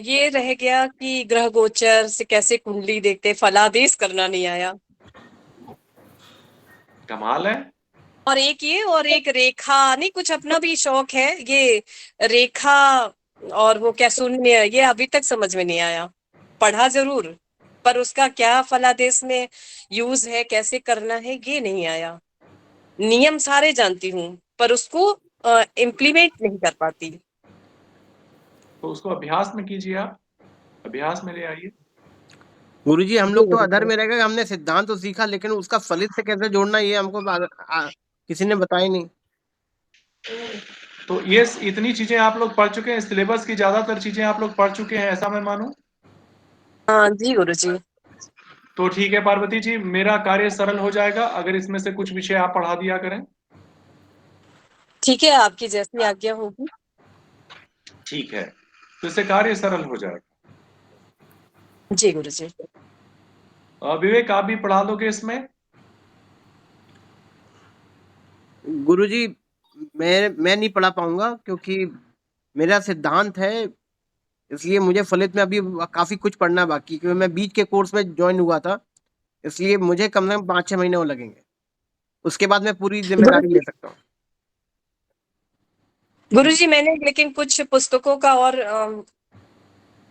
ये रह गया कि ग्रह गोचर से कैसे कुंडली देखते, फलादेश करना नहीं आया। कमाल है। और एक ये और एक रेखा, नहीं कुछ अपना भी शौक है ये रेखा, और वो क्या शून्य, ये अभी तक समझ में नहीं आया। पढ़ा जरूर, पर उसका क्या फलादेश में यूज है, कैसे करना है, ये नहीं आया। नियम सारे जानती हूँ, पर उसको इम्प्लीमेंट नहीं कर पाती। तो उसको अभ्यास में कीजिए, आप अभ्यास में ले आइए। गुरुजी हम जी लोग तो गुरुजी। अधर में रह गए, हमने सिद्धांत तो सीखा लेकिन उसका फलित से कैसे जोड़ना ये हमको किसी ने बताया नहीं। तो ये इतनी चीजें आप लोग पढ़ चुके हैं, सिलेबस की ज्यादातर चीजें आप लोग पढ़ चुके हैं, ऐसा मैं मानूं? हाँ जी गुरुजी। तो ठीक है पार्वती जी, मेरा कार्य सरल हो जाएगा अगर इसमें से कुछ विषय आप पढ़ा दिया करें। ठीक है, आपकी जैसी आज्ञा होगी। ठीक है, तो इससे कार्य सरल हो जाएगा। जी गुरुजी। विवेक, आप भी पढ़ा दोगे इसमें? गुरुजी मैं नहीं पढ़ा पाऊंगा क्योंकि मेरा सिद्धांत है, इसलिए मुझे फलित में अभी काफी कुछ पढ़ना बाकी, क्योंकि मैं बीच के कोर्स में ज्वाइन हुआ था, इसलिए मुझे कम से कम 5-6 महीने और लगेंगे। उसके बाद मैं पूरी जिम्मेदारी ले सकता हूँ। गुरुजी मैंने लेकिन कुछ पुस्तकों का और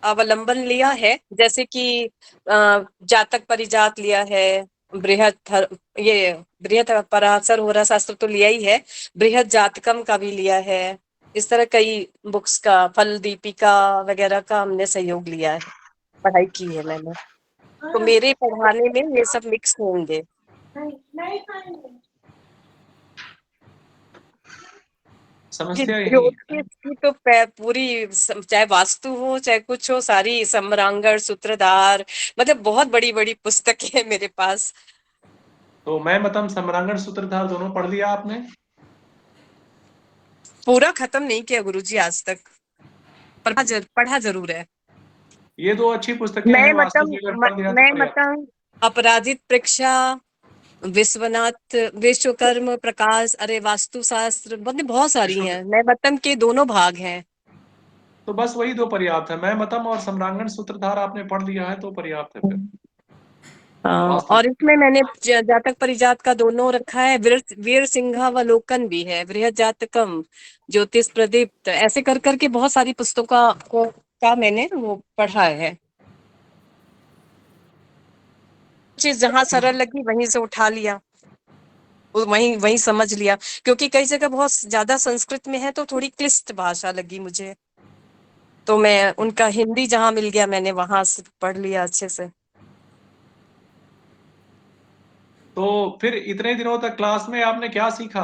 अवलंबन लिया है, जैसे कि जातक परिजात लिया है, ये बृहत पराशर होरा शास्त्र तो लिया ही है, बृहत जातकम का भी लिया है। इस तरह कई बुक्स का, फल दीपिका वगैरह का हमने सहयोग लिया है, पढ़ाई की है मैंने। तो मेरे पढ़ाने में ये सब मिक्स होंगे। समस्या यही है। ज्योतिष की तो पूरी चाहे वास्तु हो चाहे कुछ हो, सारी सम्रांगण सूत्रधार, मतलब बहुत बड़ी बड़ी पुस्तकें है मेरे पास। तो मैं मतम सम्रांगण सूत्रधार दोनों पढ़ लिया आपने? पूरा खत्म नहीं किया गुरुजी आज तक, पर पढ़ा जरूर है। ये दो अच्छी पुस्तकें हैं, वास्तु की अगर पढ़ लिया तो मैं पर्याप्त। मतलब अपराजित प्रेक्षा, विश्वनाथ विश्वकर्म प्रकाश, अरे वास्तु शास्त्र, मतलब बहुत सारी हैं। मैं मतम के दोनों भाग हैं। तो बस वही दो पर्याप्त है, मैं मतम और सम्रांगण सूत्रधार आपने पढ़ लिया है तो पर्याप्त है फिर। वास्तु और इसमें मैंने जातक परिजात का दोनों रखा है, वीर सिंहावलोकन भी है, बृहद जातकम, ज्योतिष प्रदीप्त, ऐसे कर करके बहुत सारी पुस्तकों का मैंने वो पढ़ा है। चीज जहां सरल लगी वहीं से उठा लिया, वहीं वहीं समझ लिया, क्योंकि कई जगह बहुत ज्यादा संस्कृत में है तो थोड़ी क्लिष्ट भाषा लगी मुझे, तो मैं उनका हिंदी जहां मिल गया मैंने वहां से पढ़ लिया अच्छे से। तो फिर इतने दिनों तक क्लास में आपने क्या सीखा?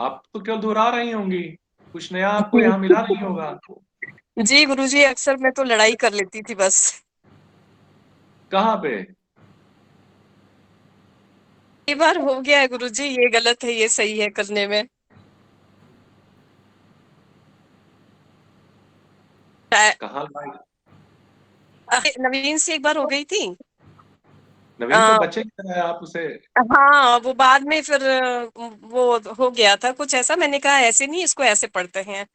आप तो केवल दोहरा रही होंगी, कुछ नया आपको यहाँ मिला नहीं होगा। जी गुरुजी, अक्सर मैं तो लड़ाई कर लेती थी बस। कहाँ पे? कई बार हो गया है गुरुजी, ये गलत है ये सही है करने में। कहाँ लड़ाई? नवीन से एक बार हो गई थी। नवीन तो बच्चे की तरह है, आप उसे। हाँ, वो बाद में फिर वो हो गया था कुछ ऐसा, मैंने कहा ऐसे नहीं, इसको ऐसे पढ़ते हैं।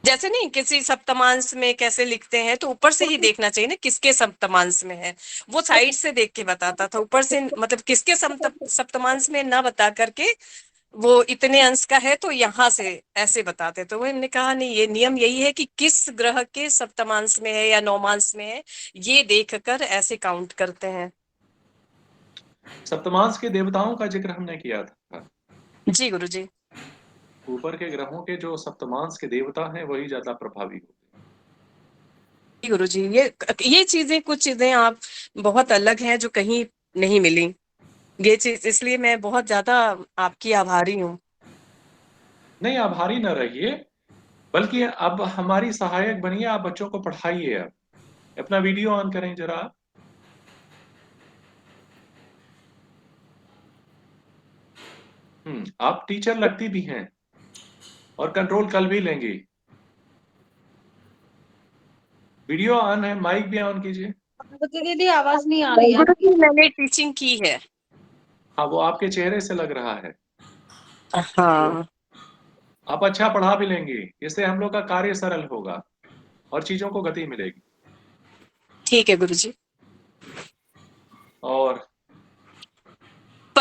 जैसे नहीं किसी सप्तमांश में कैसे लिखते हैं, तो ऊपर से ही देखना चाहिए ना किसके सप्तमांश में है, वो साइड से देख के बताता था, ऊपर से मतलब किसके सप्तमांश में ना बता करके वो इतने अंश का है तो यहाँ से ऐसे बताते। तो हमने कहा नहीं, ये नियम यही है कि किस ग्रह के सप्तमांश में है या नौमांश में है, ये देख कर ऐसे काउंट करते हैं। सप्तमांश के देवताओं का जिक्र हमने किया था। जी गुरुजी। ऊपर के ग्रहों के जो सप्तमांश के देवता हैं वही ज्यादा प्रभावी होते जी गुरुजी, ये चीजें, कुछ चीजें आप बहुत अलग हैं जो कहीं नहीं मिली, ये चीज, इसलिए मैं बहुत ज्यादा आपकी आभारी हूँ। नहीं, आभारी न रहिए, बल्कि अब हमारी सहायक बनिए, आप बच्चों को पढ़ाइए। अब अपना वीडियो ऑन करें जरा। आप टीचर लगती भी हैं और कंट्रोल कल भी लेंगी। वीडियो ऑन है, माइक भी ऑन कीजिए। दीदी आवाज नहीं आ रही है। गुरुजी मैंने टीचिंग की है। हाँ, वो आपके चेहरे से लग रहा है। हाँ। आप अच्छा पढ़ा भी लेंगी, इससे हम लोग का कार्य सरल होगा और चीजों को गति मिलेगी। ठीक है गुरुजी। और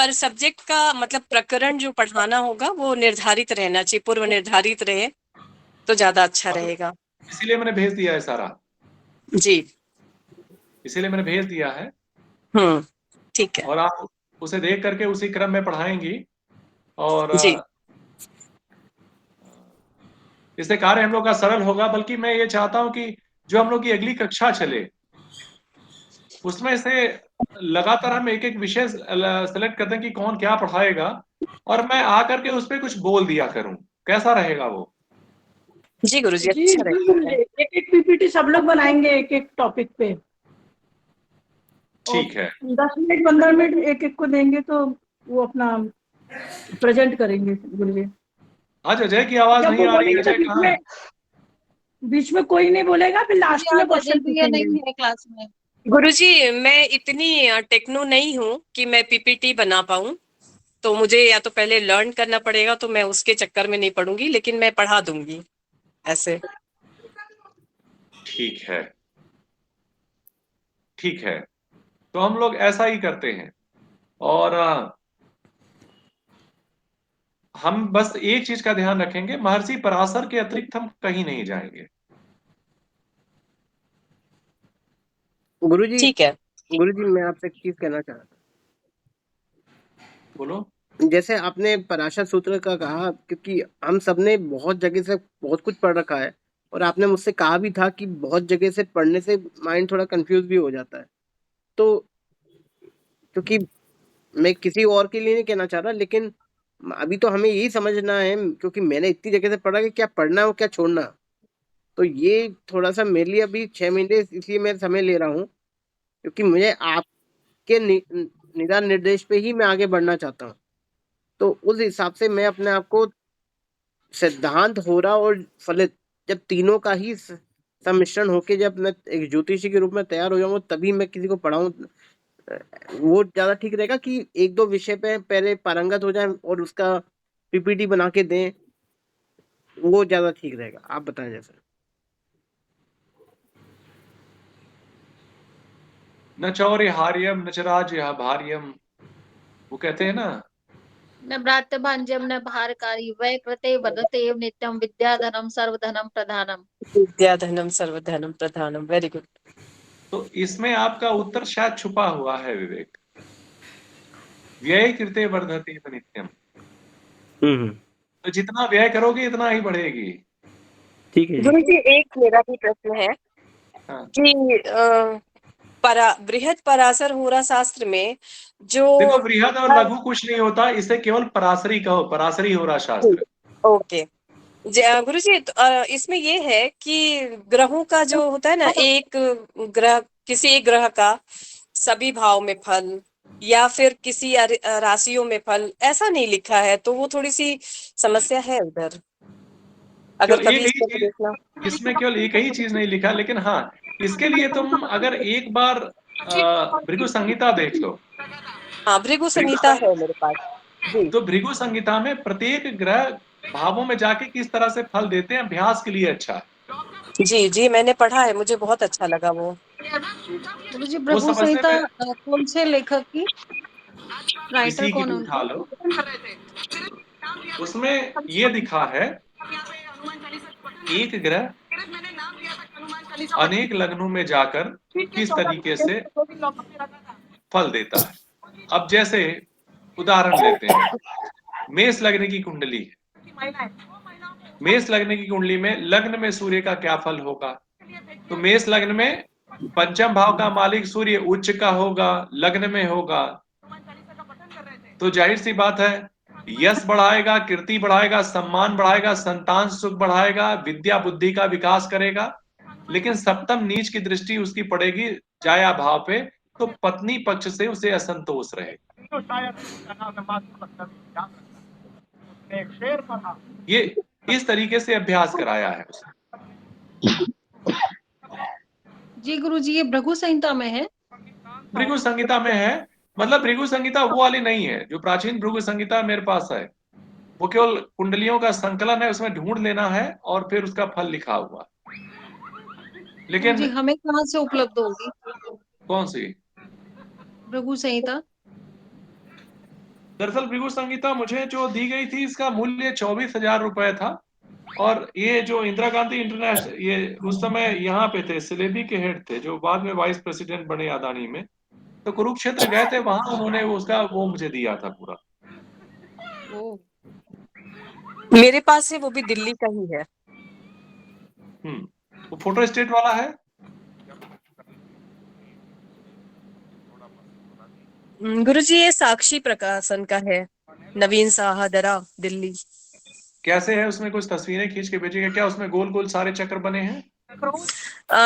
पर सब्जेक्ट का मतलब प्रकरण जो पढ़ाना होगा वो निर्धारित रहना चाहिए, पूर्व निर्धारित रहे तो ज्यादा अच्छा रहेगा। इसीलिए मैंने भेज दिया है सारा, जी। इसीलिए मैंने भेज दिया है, ठीक है। और आप उसे देख करके उसी क्रम में पढ़ाएंगी, और जी। इससे कार्य हम लोग का सरल होगा। बल्कि मैं ये चाहता हूं कि जो हम लोग की अगली कक्षा चले उसमें से लगातार हम एक एक विषय सेलेक्ट करते हैं कि कौन क्या पढ़ाएगा, और मैं आकर के उस पर कुछ बोल दिया करूं। कैसा रहेगा वो? जी गुरुजी, जी अच्छा जी रहेगा। गुरुजी, एक एक पीपीटी सब लोग बनाएंगे एक एक टॉपिक पे, और ठीक है। 10 मिनट 15 मिनट एक एक को देंगे तो वो अपना प्रेजेंट करेंगे गुरुजी। आज अजय की आवाज जब नहीं वो आ रही है, बोलेंगे तो अजय कहाँ है? बीच में कोई नहीं बोलेगा, फिर लास्ट जी में आज अजय क्वेश्चन भैया पूछेंगे। नहीं है क्लास में। गुरुजी मैं इतनी टेक्नो नहीं हूँ कि मैं पीपीटी बना पाऊं, तो मुझे या तो पहले लर्न करना पड़ेगा, तो मैं उसके चक्कर में नहीं पड़ूंगी, लेकिन मैं पढ़ा दूंगी ऐसे। ठीक है, ठीक है, तो हम लोग ऐसा ही करते हैं। और हम बस एक चीज का ध्यान रखेंगे, महर्षि पराशर के अतिरिक्त हम कहीं नहीं जाएंगे। गुरुजी, ठीक है। गुरुजी मैं आपसे एक चीज कहना चाह रहा था। बोलो। जैसे आपने पराशर सूत्र का कहा, क्योंकि हम सबने बहुत जगह से बहुत कुछ पढ़ रखा है, और आपने मुझसे कहा भी था कि बहुत जगह से पढ़ने से माइंड थोड़ा कंफ्यूज भी हो जाता है। तो क्योंकि मैं किसी और के लिए नहीं कहना चाह रहा, लेकिन अभी तो हमें यही समझना है, क्योंकि मैंने इतनी जगह से पढ़ा कि क्या पढ़ना है और क्या छोड़ना। तो ये थोड़ा सा मेरे लिए अभी 6 महीने इसलिए मैं समय ले रहा हूँ, क्योंकि मुझे आपके निदान निर्देश पे ही मैं आगे बढ़ना चाहता हूँ। तो उस हिसाब से मैं अपने आप को सिद्धांत, होरा और फलित, जब तीनों का ही सम्मिश्रण होके जब मैं एक ज्योतिषी के रूप में तैयार हो जाऊंगा, तभी मैं किसी को पढ़ाऊं। वो ज्यादा ठीक रहेगा कि एक दो विषय पे पहले पारंगत हो जाए और उसका पीपीटी बना के दें, वो ज्यादा ठीक रहेगा। आप बताएं जैसे। न चौर्यहार्यम न च राज्य भार्यम, वो कहते हैं ना। न भ्रात भांजम न भारकारी वै कृते वदते नित्यम विद्याधनम सर्वधनम प्रधानम। विद्याधनम सर्वधनम प्रधानम, वेरी गुड। तो इसमें आपका उत्तर शायद छुपा हुआ है विवेक। व्यय कृते वर्धते नित्यम। तो जितना व्यय करोगे इतना ही बढ़ेगी। ठीक है जी। गुरुजी एक मेरा भी प्रश्न है हाँ। कि बृहद पराशर होरा शास्त्र में जो देखो, बृहद और लघु कुछ नहीं होता, इसे केवल पराशरी कहो, पराशरी हो रहा शास्त्र। ओके गुरुजी, इसमें ये है कि ग्रहों का जो होता है ना, एक ग्रह किसी एक ग्रह का सभी भाव में फल या फिर किसी राशियों में फल, ऐसा नहीं लिखा है, तो वो थोड़ी सी समस्या है उधर, अगर केवल कभी एक ही इसको चीज, देखना। इसमें केवल एक ही चीज नहीं लिखा, लेकिन हाँ, इसके लिए तुम अगर एक बार भृगु संहिता देख लो। हाँ, भृगु भृगु संहिता है मेरे पास। जी तो भृगु संहिता में प्रत्येक ग्रह भावों में जाके किस तरह से फल देते हैं, अभ्यास के लिए अच्छा है। जी जी, मैंने पढ़ा है, मुझे बहुत अच्छा लगा वो। गुरुजी वो भृगु समझने संहिता में, कौन से लेखक की, राइटर किसी की कौन भी है उठा उनके? लो, उसमें ये दिखा है एक ग्रह अनेक लग्नों में जाकर किस तरीके से फल देता है। अब जैसे उदाहरण लेते हैं, मेष लग्न की कुंडली है, मेष लग्न की कुंडली में लग्न में सूर्य का क्या फल होगा? तो मेष लग्न में पंचम भाव का मालिक सूर्य उच्च का होगा, लग्न में होगा, तो जाहिर सी बात है यश बढ़ाएगा, कीर्ति बढ़ाएगा, सम्मान बढ़ाएगा, संतान सुख बढ़ाएगा, विद्या बुद्धि का विकास करेगा। लेकिन सप्तम नीच की दृष्टि उसकी पड़ेगी जाया भाव पे, तो पत्नी पक्ष से उसे असंतोष रहेगा। ये इस तरीके से अभ्यास कराया है उसने। जी गुरुजी, ये भृगु संहिता में है। भृगु संहिता में है, मतलब भृगु संहिता वो वाली नहीं है जो प्राचीन भृगु संहिता मेरे पास है, वो केवल कुंडलियों का संकलन है, उसमें ढूंढ लेना है और फिर उसका फल लिखा हुआ। लेकिन गुरुजी हमें कहाँ से उपलब्ध होगी कौन सी? भृगु संहिता? दरअसल भृगु संहिता मुझे जो दी गई थी इसका मूल्य 24,000 रुपए था, और ये जो इंदिरा गांधी इंटरनेशनल, ये उस समय यहाँ पे थे, सिलेबी के हेड थे, जो बाद में वाइस प्रेसिडेंट बने अदानी में, तो कुरुक्षेत्र गए थे, वहां उन्होंने उसका वो मुझे दिया था पूरा। मेरे पास है, वो भी दिल्ली का ही है। वो फोटो स्टेट वाला है। गुरुजी ये साक्षी प्रकाशन का है, नवीन साहदरा, दिल्ली। कैसे है, उसमें कुछ तस्वीरें खींच के भेजिएगा क्या? उसमें गोल गोल सारे चक्र बने हैं?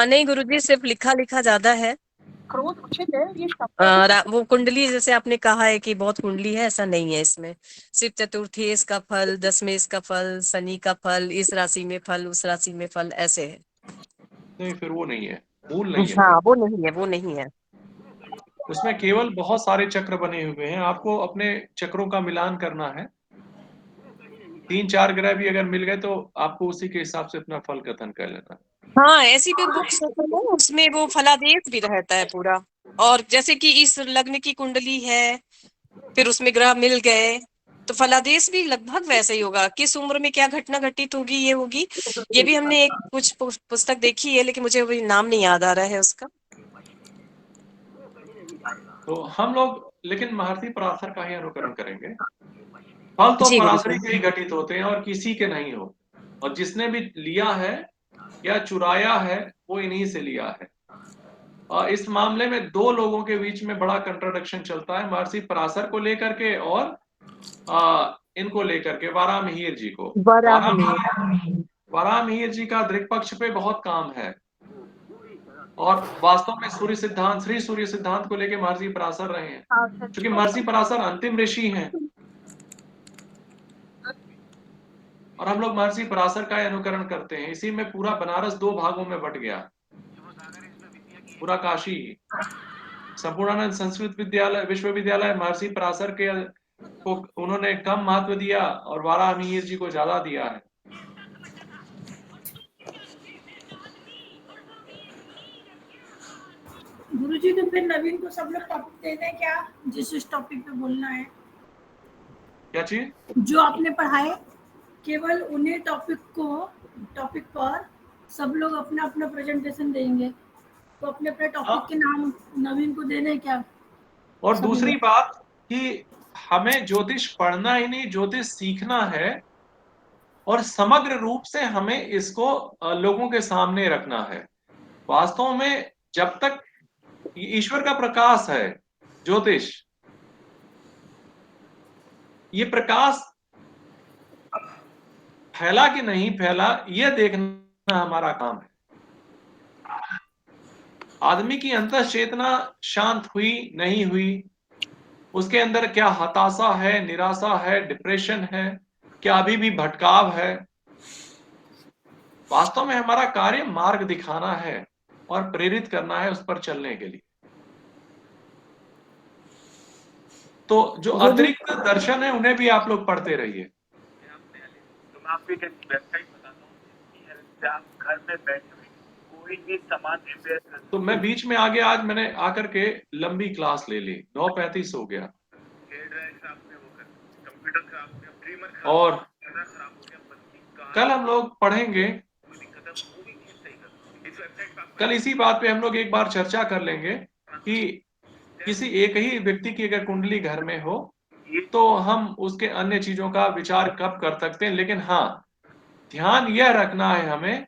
नहीं गुरुजी, सिर्फ लिखा लिखा ज्यादा है। वो कुंडली जैसे आपने कहा है कि बहुत कुंडली है, ऐसा नहीं है इसमें। सिर्फ चतुर्थी इसका फल, दशमेश का फल, शनि का फल, इस राशि में फल, उस राशि में फल, ऐसे है। नहीं, फिर वो नहीं है, मूल नहीं है। हाँ, वो नहीं है, वो नहीं है। उसमें केवल बहुत सारे चक्र बने हुए हैं, आपको अपने चक्रों का मिलान करना है। 3-4 ग्रह भी अगर मिल गए तो आपको उसी के हिसाब से अपना फल कथन कर लेना है। हाँ, ऐसी भी बुक्स है, उसमें वो फलादेश भी रहता है पूरा। और जैसे कि इस लग्न की कुंडली है, फिर उसमें ग्रह मिल गए, तो फलादेश भी लगभग वैसे ही होगा। किस उम्र में क्या घटना घटित होगी, ये होगी। ये भी हमने एक कुछ पुस्तक देखी है, लेकिन मुझे वही नाम नहीं याद आ रहा है उसका। तो हम लोग लेकिन महर्षि पराशर का ही अनुकरण करेंगे। फल तो जी पराशर गुरुजी। के ही घटित होते हैं और किसी के नहीं हो, और जिसने भी लिया है या चुराया है वो इन्हीं से लिया है। और इस मामले में दो लोगों के बीच में बड़ा कंट्राडिक्शन चलता है, महर्षि पराशर को लेकर के और इनको लेकर के, वारामिहिर जी को। वारामिहिर जी का दृक्पक्ष पे बहुत काम है, और वास्तव में सूर्य सिद्धांत, श्री सूर्य सिद्धांत को लेकर महर्षि पराशर रहे हैं, क्योंकि महर्षि पराशर अंतिम ऋषि हैं, और हम लोग महर्षि पराशर का अनुकरण करते हैं। इसी में पूरा बनारस 2 भागों में बट गया, पूरा काशी। संपूर्णानंद संस्कृत विद्यालय विश्वविद्यालय महर्षि पराशर के को उन्होंने कम महत्व दिया और वारामिहिर जी को ज्यादा दिया है। गुरुजी तो फिर नवीन को सब लोग टॉपिक दे दें क्या, जिस टॉपिक पे बोलना है? क्या चीज? जो आपने पढ़ाए केवल उन्हीं टॉपिक पर सब लोग अपना अपना प्रेजेंटेशन देंगे, तो अपने अपने टॉपिक के नाम नवीन को देने क्या? और दूसरी बात कि हमें ज्योतिष पढ़ना ही नहीं, ज्योतिष सीखना है, और समग्र रूप से हमें इसको लोगों के सामने रखना है। वास्तव में जब तक ईश्वर का प्रकाश है ज्योतिष, ये प्रकाश फैला कि नहीं फैला ये देखना हमारा काम है। आदमी की अंतः चेतना शांत हुई नहीं हुई, उसके अंदर क्या हताशा है, निराशा है, डिप्रेशन है, क्या अभी भी भटकाव है। वास्तव में हमारा कार्य मार्ग दिखाना है और प्रेरित करना है उस पर चलने के लिए। तो जो अतिरिक्त दर्शन है उन्हें भी आप लोग पढ़ते रहिए। तो मैं आपको एक वेबसाइट बताता हूँ, आप घर में बैठे कोई भी सामान रिपेयर। तो मैं बीच में आगे आज मैंने आकर के लंबी क्लास ले ली, 9:35 हो गया, और कल हम लोग पढ़ेंगे। कल इसी बात पे हम लोग एक बार चर्चा कर लेंगे कि किसी एक ही व्यक्ति की अगर कुंडली घर में हो तो हम उसके अन्य चीजों का विचार कब कर सकते हैं। लेकिन हाँ, ध्यान यह रखना है हमें,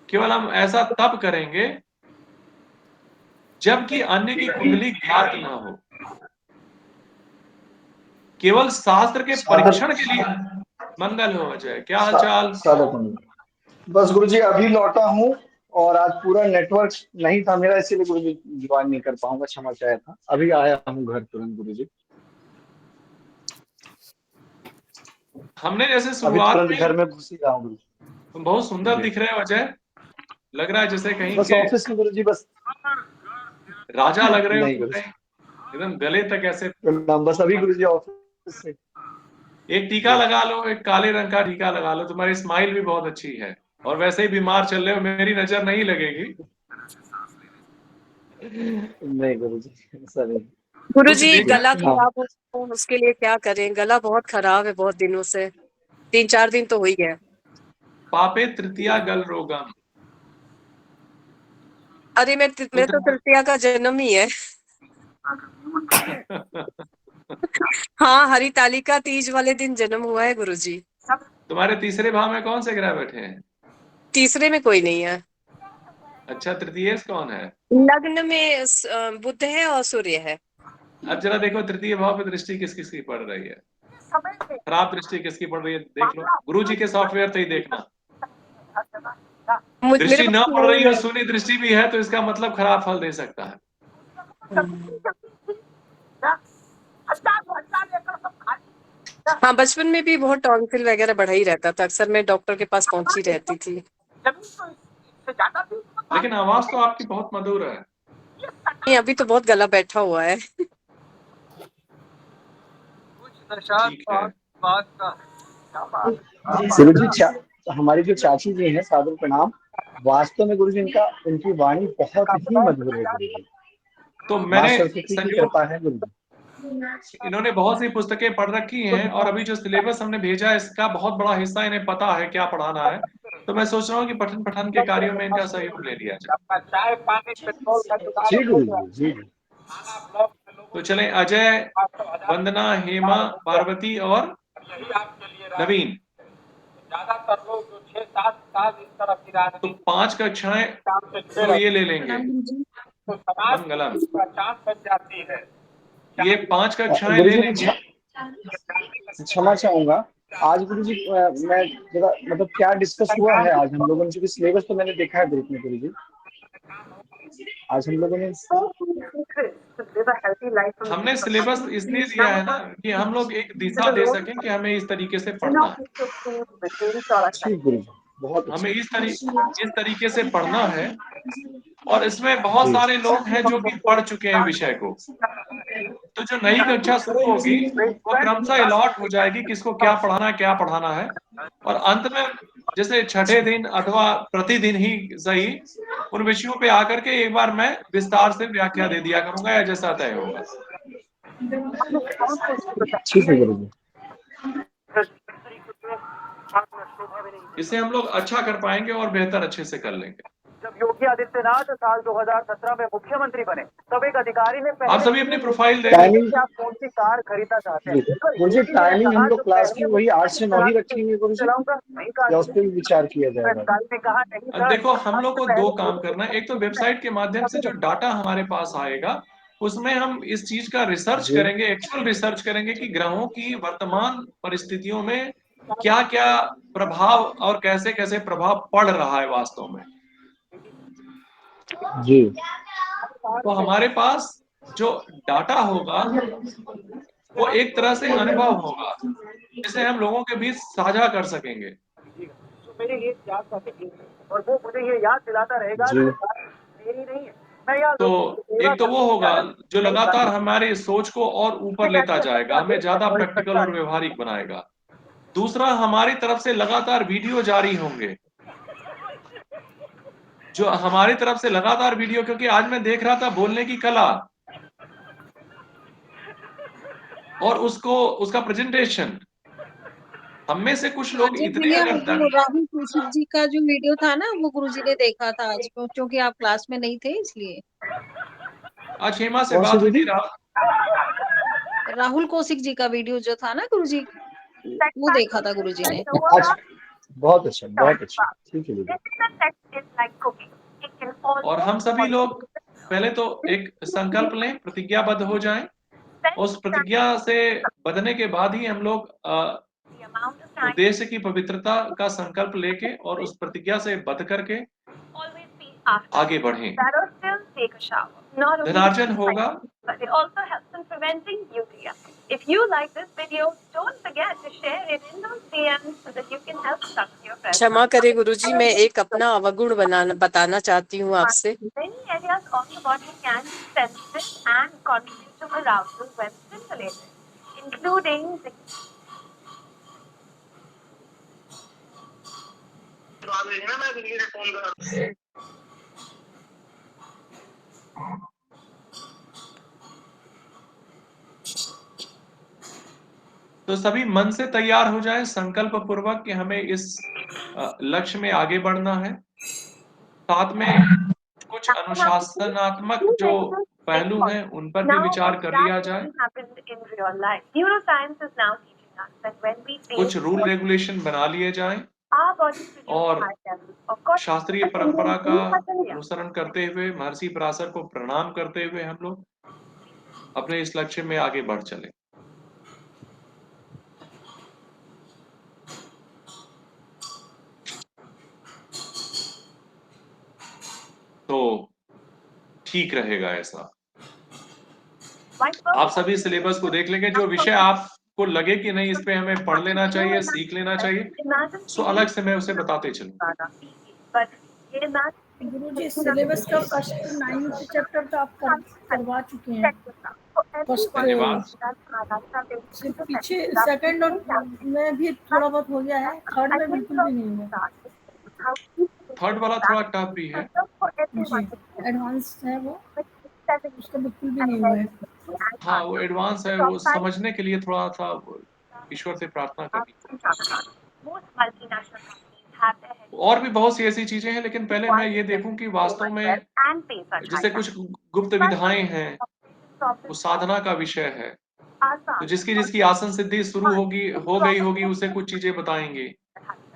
केवल हम ऐसा तब करेंगे जबकि अन्य की कुंडली ज्ञात ना हो। केवल शास्त्र के परीक्षण के लिए मंगल हो जाए। क्या हालचाल? बस गुरुजी अभी लौटा हूँ, और आज पूरा नेटवर्क नहीं था मेरा, इसीलिए गुरुजी ज्वाइन नहीं कर पाऊंगा, क्षमा चाहे था। अभी आया हूँ घर तुरंत गुरुजी। हमने जैसे शुरुआत में घर में घुस ही रहा हूँ गुरुजी। बहुत सुंदर दिख रहे हो अजय, लग रहा है जैसे कहीं बस के ऑफिस में गुरुजी, बस राजा लग रहे हो, नहीं गुरुजी, एकदम गले तक ऐसे। बस अभी गुरुजी ऑफिस से। एक टीका लगा लो, एक काले रंग का टीका लगा लो, तुम्हारी स्माइल भी बहुत अच्छी है, और वैसे ही बीमार चल रहे हो, मेरी नजर नहीं लगेगी। नहीं गुरुजी, ऐसा नहीं। गुरुजी देखा गला नहीं। हाँ खराब हो तो उसके लिए क्या करें? गला बहुत खराब है बहुत दिनों से, 3-4 दिन तो हो ही गया। पापे तृतीया गल रोगम। अरे मेरे तो तृतीया का जन्म ही है। हाँ, हरितालिका तीज वाले दिन जन्म हुआ है गुरुजी। तुम्हारे तीसरे भाव में कौन से ग्रह बैठे हैं? तीसरे में कोई नहीं है। अच्छा, तृतीय कौन है? लग्न में बुध है और सूर्य है। अब जरा देखो तृतीय भाव पे दृष्टि किस किस की पड़ रही है, खराब दृष्टि किसकी पड़ रही है, देख लो। गुरु जी के सॉफ्टवेयर तो ही देखना। मेरे दृष्टि न पास पड़ रही नहीं हो, है। शून्य दृष्टि भी है तो इसका मतलब खराब फल दे सकता है। हाँ, बचपन में भी बहुत टॉन्सिल वगैरह बढ़ा ही रहता था, अक्सर मैं डॉक्टर के पास पहुंची रहती थी। लेकिन आवाज तो आपकी बहुत मधुर है। नहीं, अभी तो बहुत गला बैठा हुआ है। ठीक है। गुरु जी हमारी जो चाची जी हैं, सादर प्रणाम। वास्तव में गुरु जी उनकी वाणी बहुत ही मधुर है गुरु जी। तो माँ मैंने सरस्वती की संयोग, कृपा है गुरु जी। इन्होंने बहुत सी पुस्तकें पढ़ रखी हैं और अभी जो सिलेबस हमने भेजा है इसका बहुत बड़ा हिस्सा इन्हें पता है क्या पढ़ाना है। तो मैं सोच रहा हूँ कि पठन पठन के कार्यों में इनका सहयोग ले लिया जाए। जी गुरु जी जी। तो चलें, अजय, वंदना, हेमा, पार्वती और नवीन, तो 5 कक्षाएं तो ये ले लेंगे। मंगलम, ये 5 कक्षाएं गुरु ले जी लेंगे। क्षमा चाहूंगा। आज गुरु जी मैं जरा मतलब क्या डिस्कस हुआ है आज हम लोगों ने, क्योंकि सिलेबस तो मैंने देखा है ग्रुप में गुरु जी। आज हम लोगों ने हमने सिलेबस इसलिए दिया है ना कि हम लोग एक दिशा दे सकें कि हमें इस तरीके से पढ़ना है, ठीक गुरु जी, बहुत हमें अच्छा। इस तरीके से पढ़ना है। और इसमें बहुत जी सारे लोग हैं जो कि पढ़ चुके हैं विषय को। तो जो नई कक्षा शुरू होगी वो क्रमशः अलॉट हो जाएगी किसको क्या पढ़ाना है। और अंत में जैसे छठे दिन अथवा प्रतिदिन ही सही उन विषयों पे आकर के एक बार मैं विस्तार से व्याख्या दे दिया करूंगा या जैसा तय होगा। ठीक है गुरु जी। इसे हम लोग अच्छा कर पाएंगे और बेहतर अच्छे से कर लेंगे। जब योगी आदित्यनाथ साल 2017 में मुख्यमंत्री बने तब एक अधिकारी ने आप सभी अपनी प्रोफाइल देख टाइमिंग आप कौन सी कार खरीदना चाहते हैं। गुरु जी, टाइमिंग हम लोग क्लास की वही 8 से 9 ही रखेंगे गुरु जी, या उस पर भी विचार किया जाएगा? अब देखो हम लोग को 2 काम करना है। एक तो वेबसाइट के माध्यम से जो डाटा हमारे पास आएगा उसमें हम इस चीज का रिसर्च जी करेंगे, एक्चुअल रिसर्च करेंगे कि ग्रहों की वर्तमान परिस्थितियों में क्या क्या प्रभाव और कैसे कैसे प्रभाव पड़ रहा है वास्तव में। जी तो हमारे पास जो डाटा होगा वो एक तरह से अनुभव होगा जिसे हम लोगों के बीच साझा कर सकेंगे। मेरी एक याद का और वो मुझे ये याद दिलाता रहेगा जी मेरी नहीं है। मैं यार तो एक तो वो होगा जो लगातार हमारी सोच को और ऊपर लेता जाएगा, हमें ज्यादा प्रैक्टिकल और व्यवहारिक बनाएगा। दूसरा, हमारी तरफ से लगातार वीडियो जारी होंगे, जो हमारी तरफ से लगातार वीडियो, क्योंकि आज मैं देख रहा था बोलने की कला और उसका प्रेजेंटेशन, हम में से कुछ लोग अजय इतने भैया, अगर वो राहुल कौशिक जी का जो वीडियो था ना वो गुरुजी ने देखा था आज, क्योंकि आप क्लास में नहीं थे इसलिए। आज हेमा से कौन सी बात हुई दीदी? थी। राहुल कौशिक जी का वीडियो जो था ना गुरुजी, वो देखा था गुरुजी ने। अच्छा, बहुत अच्छा बहुत अच्छा। ठीक है दीदी। और हम सभी लोग पहले तो एक संकल्प लें, प्रतिज्ञाबद्ध हो जाएं। उस प्रतिज्ञा से बंधने के बाद ही हम लोग उद्देश्य की पवित्रता का संकल्प लेके और उस प्रतिज्ञा से बंध करके आगे बढ़ें। धनार्जन होगा। क्षमा करें गुरुजी, मैं एक अपना अवगुण बताना चाहती हूँ आपसे। तो सभी मन से तैयार हो जाएं संकल्प पूर्वक कि हमें इस लक्ष्य में आगे बढ़ना है। साथ में कुछ अनुशासनात्मक जो पहलू हैं उन पर भी विचार कर लिया जाए। कुछ रूल रेगुलेशन बना लिए जाएं और शास्त्रीय परंपरा का अनुसरण करते हुए महर्षि पराशर को प्रणाम करते हुए हम लोग अपने इस लक्ष्य में आगे बढ़ चले। तो ठीक रहेगा ऐसा। आप सभी सिलेबस को देख लेंगे, जो विषय आपको लगे कि नहीं इस पे हमें पढ़ लेना चाहिए, सीख लेना चाहिए, सो अलग से मैं उसे बताते चलूं। गुरुजी सिलेबस का फर्स्ट 9th चैप्टर तो आप करवा चुके हैं। फर्स्ट धन्यवाद। सिर्फ पीछे सेकंड और में भी थोड़ा बहुत हो गया है, थर्ड में बिल्कुल भी नहीं हुआ। थर्ड वाला थोड़ा टफ भी है जी, एडवांस है वो, उसका बिल्कुल भी नहीं हुआ है। हाँ वो एडवांस है, वो समझने के लिए थोड़ा सा ईश्वर से प्रार्थना करनी। और भी बहुत सी ऐसी चीजें हैं, लेकिन पहले मैं ये देखूं कि वास्तव में जैसे कुछ गुप्त विधाएं हैं, वो साधना का विषय है। तो जिसकी आसन सिद्धि शुरू हो गई होगी उसे कुछ चीजें बताएंगे।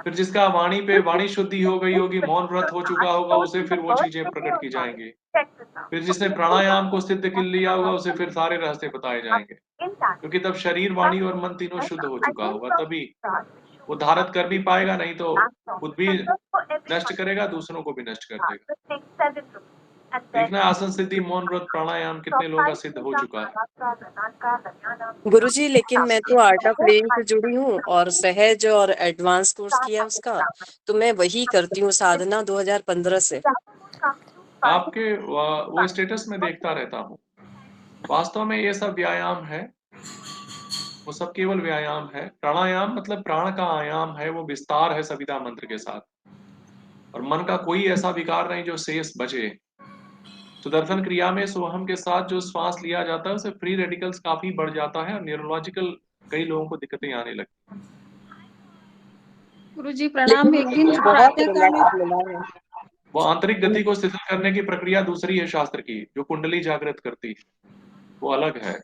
फिर जिसका वाणी पे वाणी शुद्धि हो गई होगी, मौन व्रत हो चुका होगा, उसे फिर वो चीजें प्रकट की जाएंगी। फिर जिसने प्राणायाम को सिद्ध कर लिया होगा उसे फिर सारे रास्ते बताए जाएंगे, क्योंकि तब शरीर वाणी और मन तीनों शुद्ध हो चुका होगा, तभी वो धारत कर भी पाएगा, नहीं तो खुद भी नष्ट करेगा, दूसरों को भी नष्ट कर देगा। देखना आसन सिद्धि, मौन व्रत, प्राणायाम कितने लोगों का सिद्ध हो चुका है। गुरुजी, लेकिन मैं तो आर्ट ऑफ लिविंग से जुड़ी हूँ और सहज और एडवांस कोर्स किया उसका, तो मैं वही करती हूँ साधना 2015 से। आपके वो स्टेटस में देखता रहता हूँ। वास्तव में ये सब व्यायाम है, वो सब केवल व्यायाम है। प्राणायाम मतलब प्राण का आयाम है, वो विस्तार है सविता मंत्र के साथ, और मन का कोई ऐसा विकार नहीं जो शेष बचे। सुदर्शन क्रिया में सोहम के साथ जो श्वास लिया जाता है उससे फ्री रेडिकल्स काफी बढ़ जाता है और न्यूरोलॉजिकल कई लोगों को दिक्कतें आने लगती। गुरुजी प्रणाम। एक दिन बहुत प्रातः काल रिलैक्स मिला है। वो आंतरिक गति को शिथिल करने की प्रक्रिया दूसरी है शास्त्र की, जो कुंडली जागृत करती है, वो अलग है।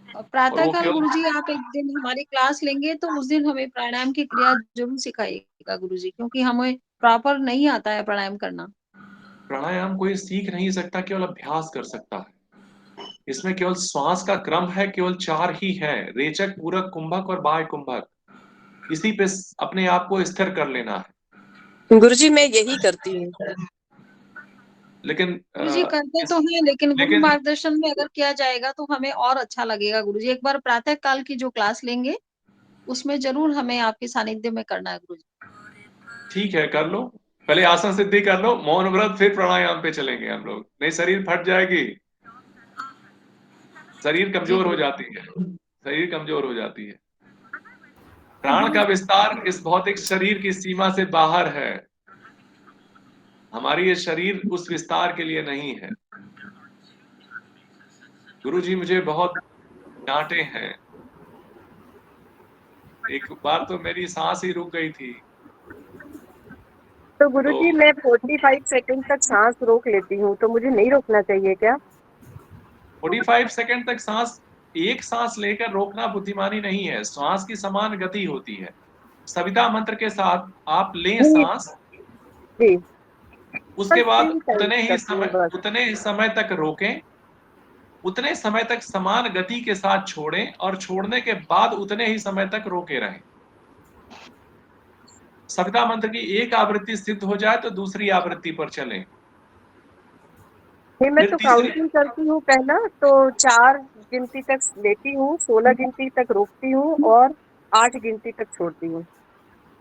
प्रातः काल गुरुजी आप एक दिन हमारी क्लास लेंगे तो उस दिन हमें प्राणायाम की क्रिया जरूर सिखाइएगा गुरुजी, क्योंकि हमें प्रॉपर नहीं आता है प्राणायाम करना। प्राणायाम कोई सीख नहीं सकता, केवल अभ्यास कर सकता है। इसमें केवल श्वास का क्रम है, केवल 4 ही है, रेचक, पूरक, कुंभक और बाह्य कुंभक। इसी पे अपने आप को स्थिर कर लेना है। गुरुजी मैं यही करती हूँ। लेकिन गुरुजी करते तो हैं, लेकिन गुरु मार्गदर्शन में अगर किया जाएगा तो हमें और अच्छा लगेगा गुरुजी। एक बार प्रातः काल की जो क्लास लेंगे उसमें जरूर हमें आपके सानिध्य में करना है गुरुजी। ठीक है, कर लो, पहले आसन सिद्धि कर लो, मौन व्रत, फिर प्राणायाम पे चलेंगे हम लोग। नहीं शरीर फट जाएगी, शरीर कमजोर हो जाती है, शरीर कमजोर हो जाती है। प्राण का विस्तार इस भौतिक शरीर की सीमा से बाहर है। हमारी ये शरीर उस विस्तार के लिए नहीं है। गुरुजी मुझे बहुत डांटे हैं, एक बार तो मेरी सांस ही रुक गई थी। तो गुरुजी मैं 45 सेकंड तक सांस रोक लेती हूँ, तो मुझे नहीं रोकना चाहिए क्या? 45 सेकंड तक सांस, एक सांस लेकर रोकना बुद्धिमानी नहीं है। श्वास की समान गति होती है। सविता मंत्र के साथ आप लें सांस, उसके बाद उतने ही समय तक रोकें, उतने समय तक समान गति के साथ छोड़ें, और छोड़ने के बाद उतने ही समय तक रोके रहें। सविता मंत्र की एक आवृत्ति सिद्ध हो जाए तो दूसरी आवृत्ति पर चलें। मैं तो काउंटिंग करती हूँ, पहला तो 4 गिनती तक लेती हूँ, 16 गिनती तक रोकती हूँ और 8 गिनती तक छोड़ती हूँ।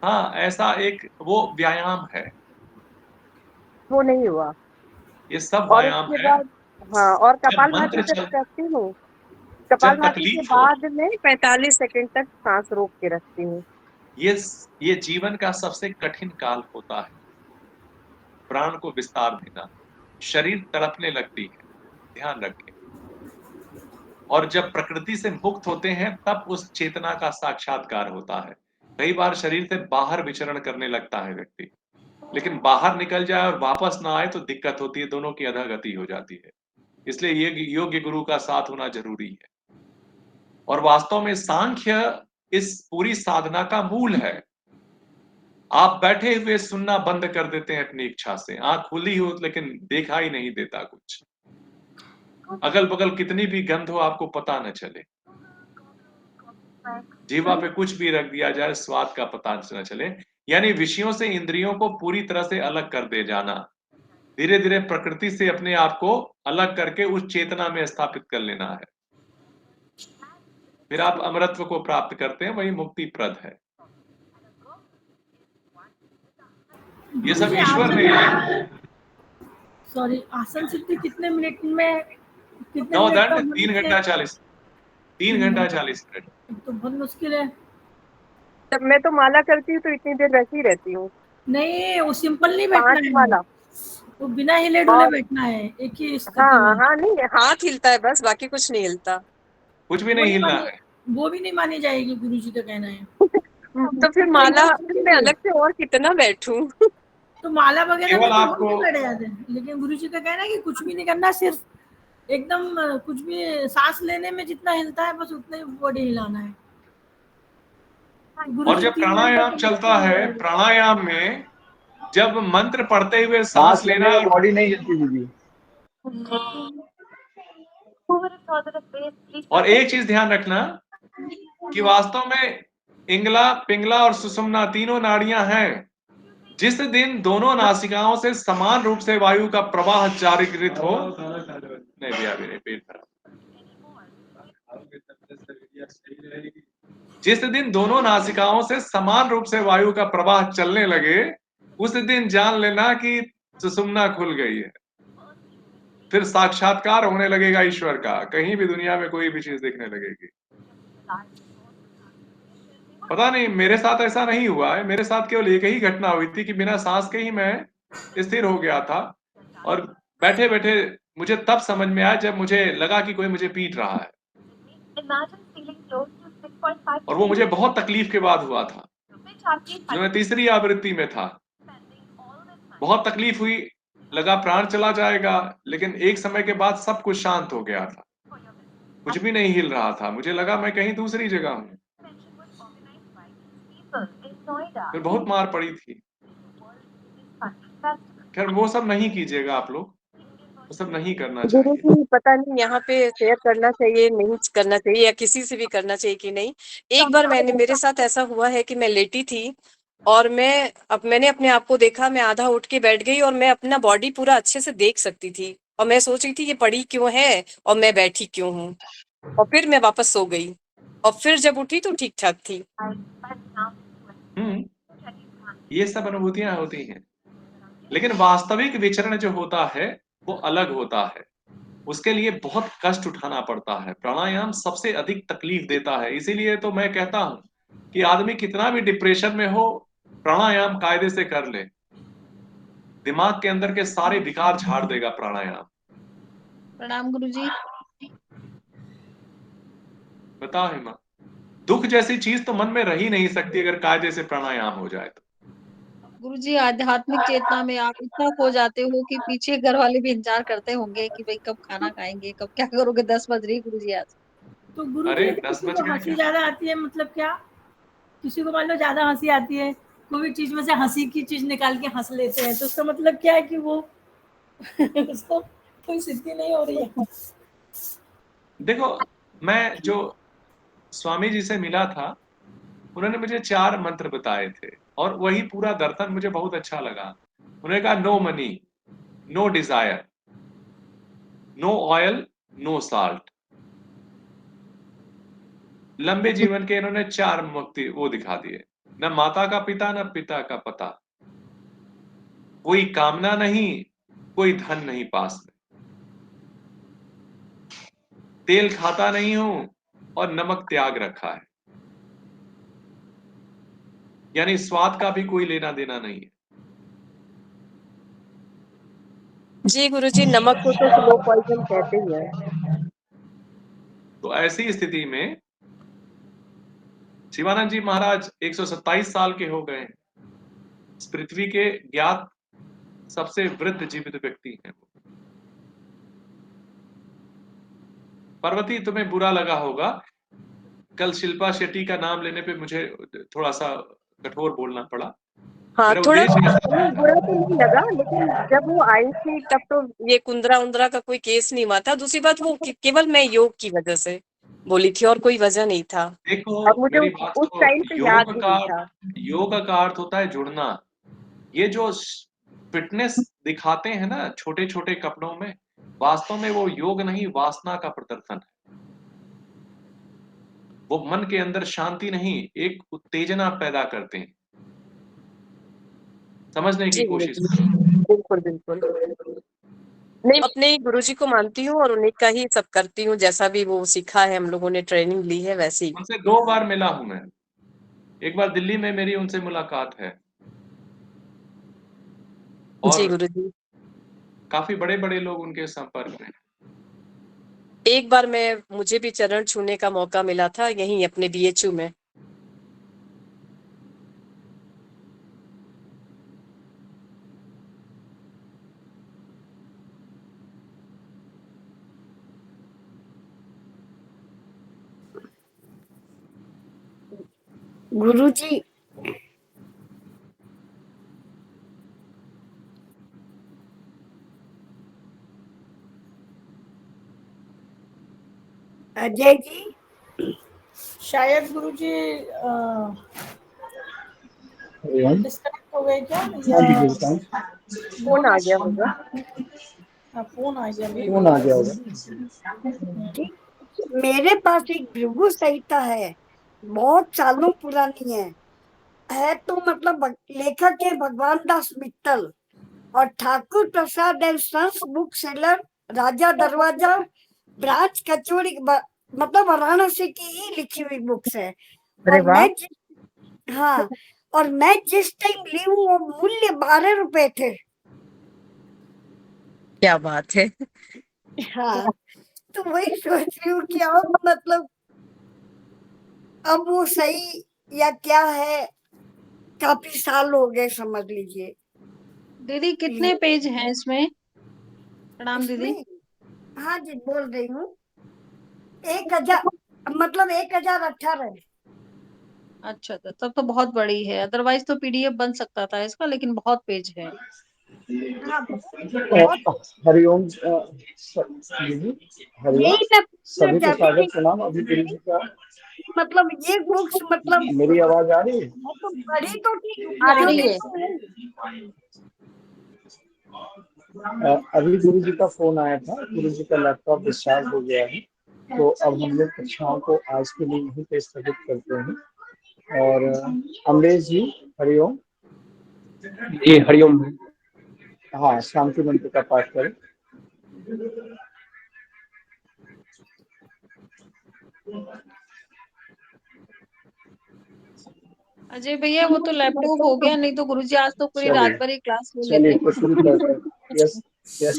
हाँ, ऐसा एक वो व्यायाम है। वो नहीं हुआ, ये सब व्यायाम है। हाँ, और कपालभाति जब करती हूँ, कपालभाति के बाद में 45 सेकंड तक सांस रोक के रखती हूँ। ये जीवन का सबसे कठिन काल होता है, प्राण को विस्तार देना। शरीर तड़पने लगती है, ध्यान रखें। और जब प्रकृति से मुक्त होते हैं तब उस चेतना का साक्षात्कार होता है। कई बार शरीर से बाहर विचरण करने लगता है व्यक्ति, लेकिन बाहर निकल जाए और वापस ना आए तो दिक्कत होती है, दोनों की अधोगति हो जाती है। इसलिए ये योग्य गुरु का साथ होना जरूरी है। और वास्तव में सांख्य इस पूरी साधना का मूल है। आप बैठे हुए सुनना बंद कर देते हैं अपनी इच्छा से, आंख खुली हो लेकिन देखा ही नहीं देता कुछ, अगल बगल कितनी भी गंध हो आपको पता न चले, जीवा पे कुछ भी रख दिया जाए स्वाद का पता न चले। यानी विषयों से इंद्रियों को पूरी तरह से अलग कर दे जाना, धीरे धीरे प्रकृति से अपने आप को अलग करके उस चेतना में स्थापित कर लेना है, फिर आप अमरत्व को प्राप्त करते हैं, वही मुक्ति प्रद है। ये सब ईश्वर ने, सॉरी, आसन सिद्धि कितने मिनट में, कितने नौ मिनट दंड का 3 घंटा 40 मिनट। तो बहुत मुश्किल है। जब मैं तो माला करती हूँ तो इतनी देर वैसे ही रहती हूँ। नहीं, वो सिंपल नहीं बैठना 5 है, माला। वो बिना हिले डुले बैठना है एक ही स्थिति हाँ में। हाँ, नहीं हाथ हिलता है बस, बाकी कुछ नहीं हिलता। कुछ भी नहीं हिलना है, वो भी नहीं मानी जाएगी, गुरुजी का कहना है। तो फिर माला में अलग से और कितना बैठूं? तो माला वगैरह केवल में तो हम आपको- भी बैठ जाते हैं, लेकिन गुरुजी का कहना है कि कुछ भी नहीं करना, सिर्फ एकदम कुछ भी सांस लेने में जितना हिलता है बस उतना ही बॉडी हिलाना है। और जब प्राणायाम चलता है, प्राणायाम में जब मंत्र पढ़ते हुए सांस लेना, बॉडी नहीं हिलती दीदी। और एक चीज ध्यान रखना कि वास्तव में इंगला, पिंगला और सुषुम्ना तीनों नाड़ियां हैं। जिस दिन दोनों नासिकाओं से समान रूप से वायु का प्रवाह जागृत हो, नहीं भैया मेरे पेट खराब, जिस दिन दोनों नासिकाओं से समान रूप से वायु का प्रवाह चलने लगे, उस दिन जान लेना कि सुषुम्ना खुल गई है। फिर साक्षात्कार होने लगेगा ईश्वर का, कहीं भी दुनिया में कोई भी चीज दिखने लगेगी। पता नहीं, मेरे साथ ऐसा नहीं हुआ है, मेरे साथ केवल एक ही घटना हुई थी कि बिना सांस के ही मैं स्थिर हो गया था, और बैठे बैठे मुझे तब समझ में आया जब मुझे लगा कि कोई मुझे पीट रहा है, और वो मुझे बहुत तकलीफ के बाद हुआ था, जो मैं तीसरी आवृत्ति में था। बहुत तकलीफ हुई, लगा प्राण चला जाएगा, लेकिन एक समय के बाद सब कुछ शांत हो गया था, कुछ भी नहीं हिल रहा था, मुझे लगा मैं कहीं दूसरी जगह हूँ। फिर बहुत मार पड़ी थी। खैर वो सब नहीं कीजिएगा आप लोग, वो सब नहीं करना गुरु चाहिए। जी पता नहीं यहाँ पे शेयर करना चाहिए नहीं करना चाहिए, या किसी से भी करना चाहिए कि नहीं। एक बार मेरे साथ ऐसा हुआ है कि मैं लेटी थी और मैंने अपने आप को देखा, मैं आधा उठ के बैठ गई और मैं अपना बॉडी पूरा अच्छे से देख सकती थी, और मैं सोच रही थी ये पड़ी क्यों है और मैं बैठी क्यों हूँ, और फिर मैं वापस सो गई, और फिर जब उठी तो ठीक ठाक थी। ये सब अनुभूतियां होती हैं, लेकिन वास्तविक विचरण जो होता है वो अलग होता है, उसके लिए बहुत कष्ट उठाना पड़ता है। प्राणायाम सबसे अधिक तकलीफ देता है, इसीलिए तो मैं कहता हूं कि आदमी कितना भी डिप्रेशन में हो, प्राणायाम कायदे से कर ले, दिमाग के अंदर के सारे विकार झाड़ देगा प्राणायाम। प्रणाम गुरुजी। बताओ हिमा, दुख जैसी चीज तो मन में रह ही नहीं सकती अगर कायदे से प्राणायाम हो जाए तो। गुरुजी आध्यात्मिक चेतना में आप इतना खो जाते हो कि पीछे घर वाले भी इंतजार करते होंगे कि भाई कब खाना खाएंगे, कब क्या करोगे, 10 बज रही गुरुजी आज। तो गुरुजी अरे, को 10 किसी बज को गए हंसी क्या? ज्यादा आती है, मतलब क्या, किसी को मान लो ज्यादा हंसी आती है, कोई भी चीज में से हंसी की चीज निकाल के हंस लेते हैं, तो उसका मतलब क्या है कि वो उसको कोई सिद्धि नहीं हो रही है। देखो, मैं जो स्वामी जी से मिला था, उन्होंने मुझे 4 मंत्र बताए थे, और वही पूरा दर्शन मुझे बहुत अच्छा लगा। उन्होंने कहा no money, no desire, no oil, no salt. लंबे जीवन के इन्होंने 4 मुक्ति वो दिखा दिए, न माता का पिता न पिता का पता, कोई कामना नहीं, कोई धन नहीं पास में, तेल खाता नहीं हूं और नमक त्याग रखा है, यानी स्वाद का भी कोई लेना देना नहीं है। जी गुरुजी, नमक को तो स्लो पॉइजन कहते ही है। तो ऐसी स्थिति में शिवानंद जी महाराज 127 साल के हो गए। इस पृथ्वी के ज्ञात सबसे वृद्ध जीवित व्यक्ति हैं। पार्वती, तुम्हें बुरा लगा होगा, कल शिल्पा शेट्टी का नाम लेने पे मुझे थोड़ा सा कठोर बोलना पड़ा। हाँ, मेरा थोड़ा उद्देश्य नहीं, बुरा तो नहीं लगा, लेकिन जब वो आई थी तब तो ये कुंद्रा उंद्रा का कोई केस नहीं हुआ था। दूसरी बात, वो केवल मैं योग की वजह से बोली थी और कोई वजह नहीं था। देखो, और मुझे मेरी बात उस सुनो, टाइम पे याद भी नहीं था। योग का अर्थ होता है जुड़ना। ये जो फिटनेस दिखाते हैं ना छोटे छोटे कपड़ों में, वास्तव में वो योग नहीं, वासना का प्रदर्शन है। वो मन के अंदर शांति नहीं, एक उत्तेजना पैदा करते हैं। समझने की जी, कोशिश जी, करो। बिल्कुल, बिल्कुल। नहीं, अपने ही गुरुजी को मानती हूँ और उन्हीं का ही सब करती हूँ, जैसा भी वो सीखा है, हम लोगों ने ट्रेनिंग ली है वैसे ही। उनसे 2 बार मिला हूं मैं। एक बार दिल्ली में मेरी उनसे मुलाकात है। जी, और गुरुजी। काफी बड़े-बड़े लोग उनके संपर्क में हैं। एक बार मुझे भी चरण छूने का मौका मिला था यहीं अपने बीएचयू में। गुरुजी, अजय जी, शायद गुरुजी डिस्कनेक्ट हो गए क्या? फोन आ गया होगा। फोन आ गया, फोन आ गया होगा। ठीक, मेरे पास एक भृगु संहिता है, बहुत सालों पुरानी है तो मतलब लेखक है भगवान दास मित्तल और Thakur Prasad and sons book seller, राजा दरवाजा, ब्रांच कचौड़ी, मतलब वाराणसी की ही लिखी हुई बुक्स है। और हाँ, और मैं जिस टाइम ली हूँ वो मूल्य 12 रुपए थे। क्या बात है। हाँ, तो वही सोच रही हूँ कि अब मतलब अब वो सही या क्या है, काफी साल हो गए समझ लीजिए। दीदी कितने पेज हैं इसमें? प्रणाम दीदी। हाँ जी, बोल रही हूँ 1000, मतलब 1018। अच्छा, तब तो बहुत बड़ी है, अदरवाइज तो पीडीएफ बन सकता था इसका, लेकिन बहुत पेज है। हाँ, हरिओम दीदी, हरिओम। यही मैं सभी को चाहती सादर थी, प्रणाम। अभी गुरु जी का मतलब ये बुक्स मतलब मेरी आवाज आ रही है? मैं तो पढ़ी तो ठीक, आ रही उपयोगी है। तो है। अभी गुरु जी का फोन आया था, गुरु जी का लैपटॉप डिस्चार्ज हो गया है, तो अब हम लोग कक्षाओं को आज के लिए यहीं पे स्थगित करते हैं। और अमरेश जी, हरिओम। जी हरिओम। हाँ, शांति मंत्र का पाठ करें। अजय भैया वो तो लैपटॉप हो गया, नहीं तो गुरुजी आज तो पूरी रात भर ही क्लास ले चलिए लेते। तो शुरू करते हैं। यस यस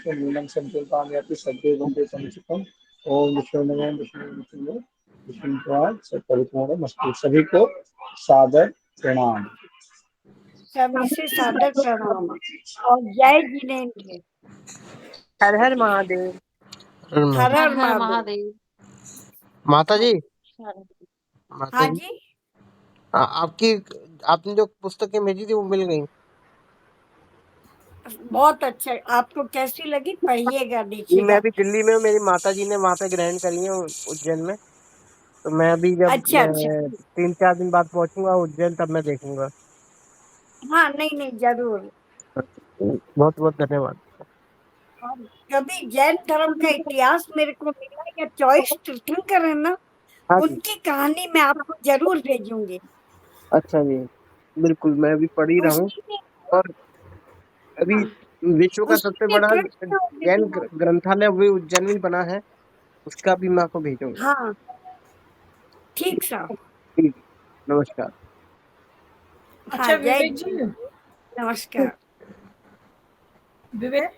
मूलम संकल्पान या तो सद्य बंदे समुचितम। ओम विष्णु नमः विष्णु विष्णु विष्णु प्राण परिपूर्ण मस्तु। सभी को सादर प्रणाम। सभी से सादर प्रणाम और जय जिनेन्द्र। हर हर महादेव। हर हर हर हर महादेव। महादेव। माता जी, माता हाँ जी, जी, आपने जो पुस्तकें भेजी थी वो मिल गई? बहुत अच्छा। आपको कैसी लगी? पढ़िएगा, जी, मैं देखिएगा। अभी दिल्ली में हूँ, मेरी माता जी ने वहाँ पे ग्रहण करी है उज्जैन में, तो मैं अभी जब अच्छा अच्छा, 3-4 दिन बाद पहुंचूंगा उज्जैन तब मैं देखूंगा। हाँ, नहीं नहीं, जरूर। बहुत बहुत धन्यवाद। और कभी जैन धर्म का इतिहास मेरे को मिला या चॉइस तीर्थंकर है ना, हाँ जी, उनकी कहानी मैं आपको जरूर भेजूंगी। अच्छा जी, बिल्कुल, मैं अभी पढ़ ही रहा हूँ। उसमें और अभी विश्व का सबसे उसमें बड़ा कृष्ण और जैन विष्णु। ग्रंथालय भी उज्जैन में बना है, उसका भी मैं आपको भेजूंगा। हाँ, ठीक सर। ठीक, नमस्कार। अच्छा हाँ, जय विवेक जी, नमस्कार। विवेक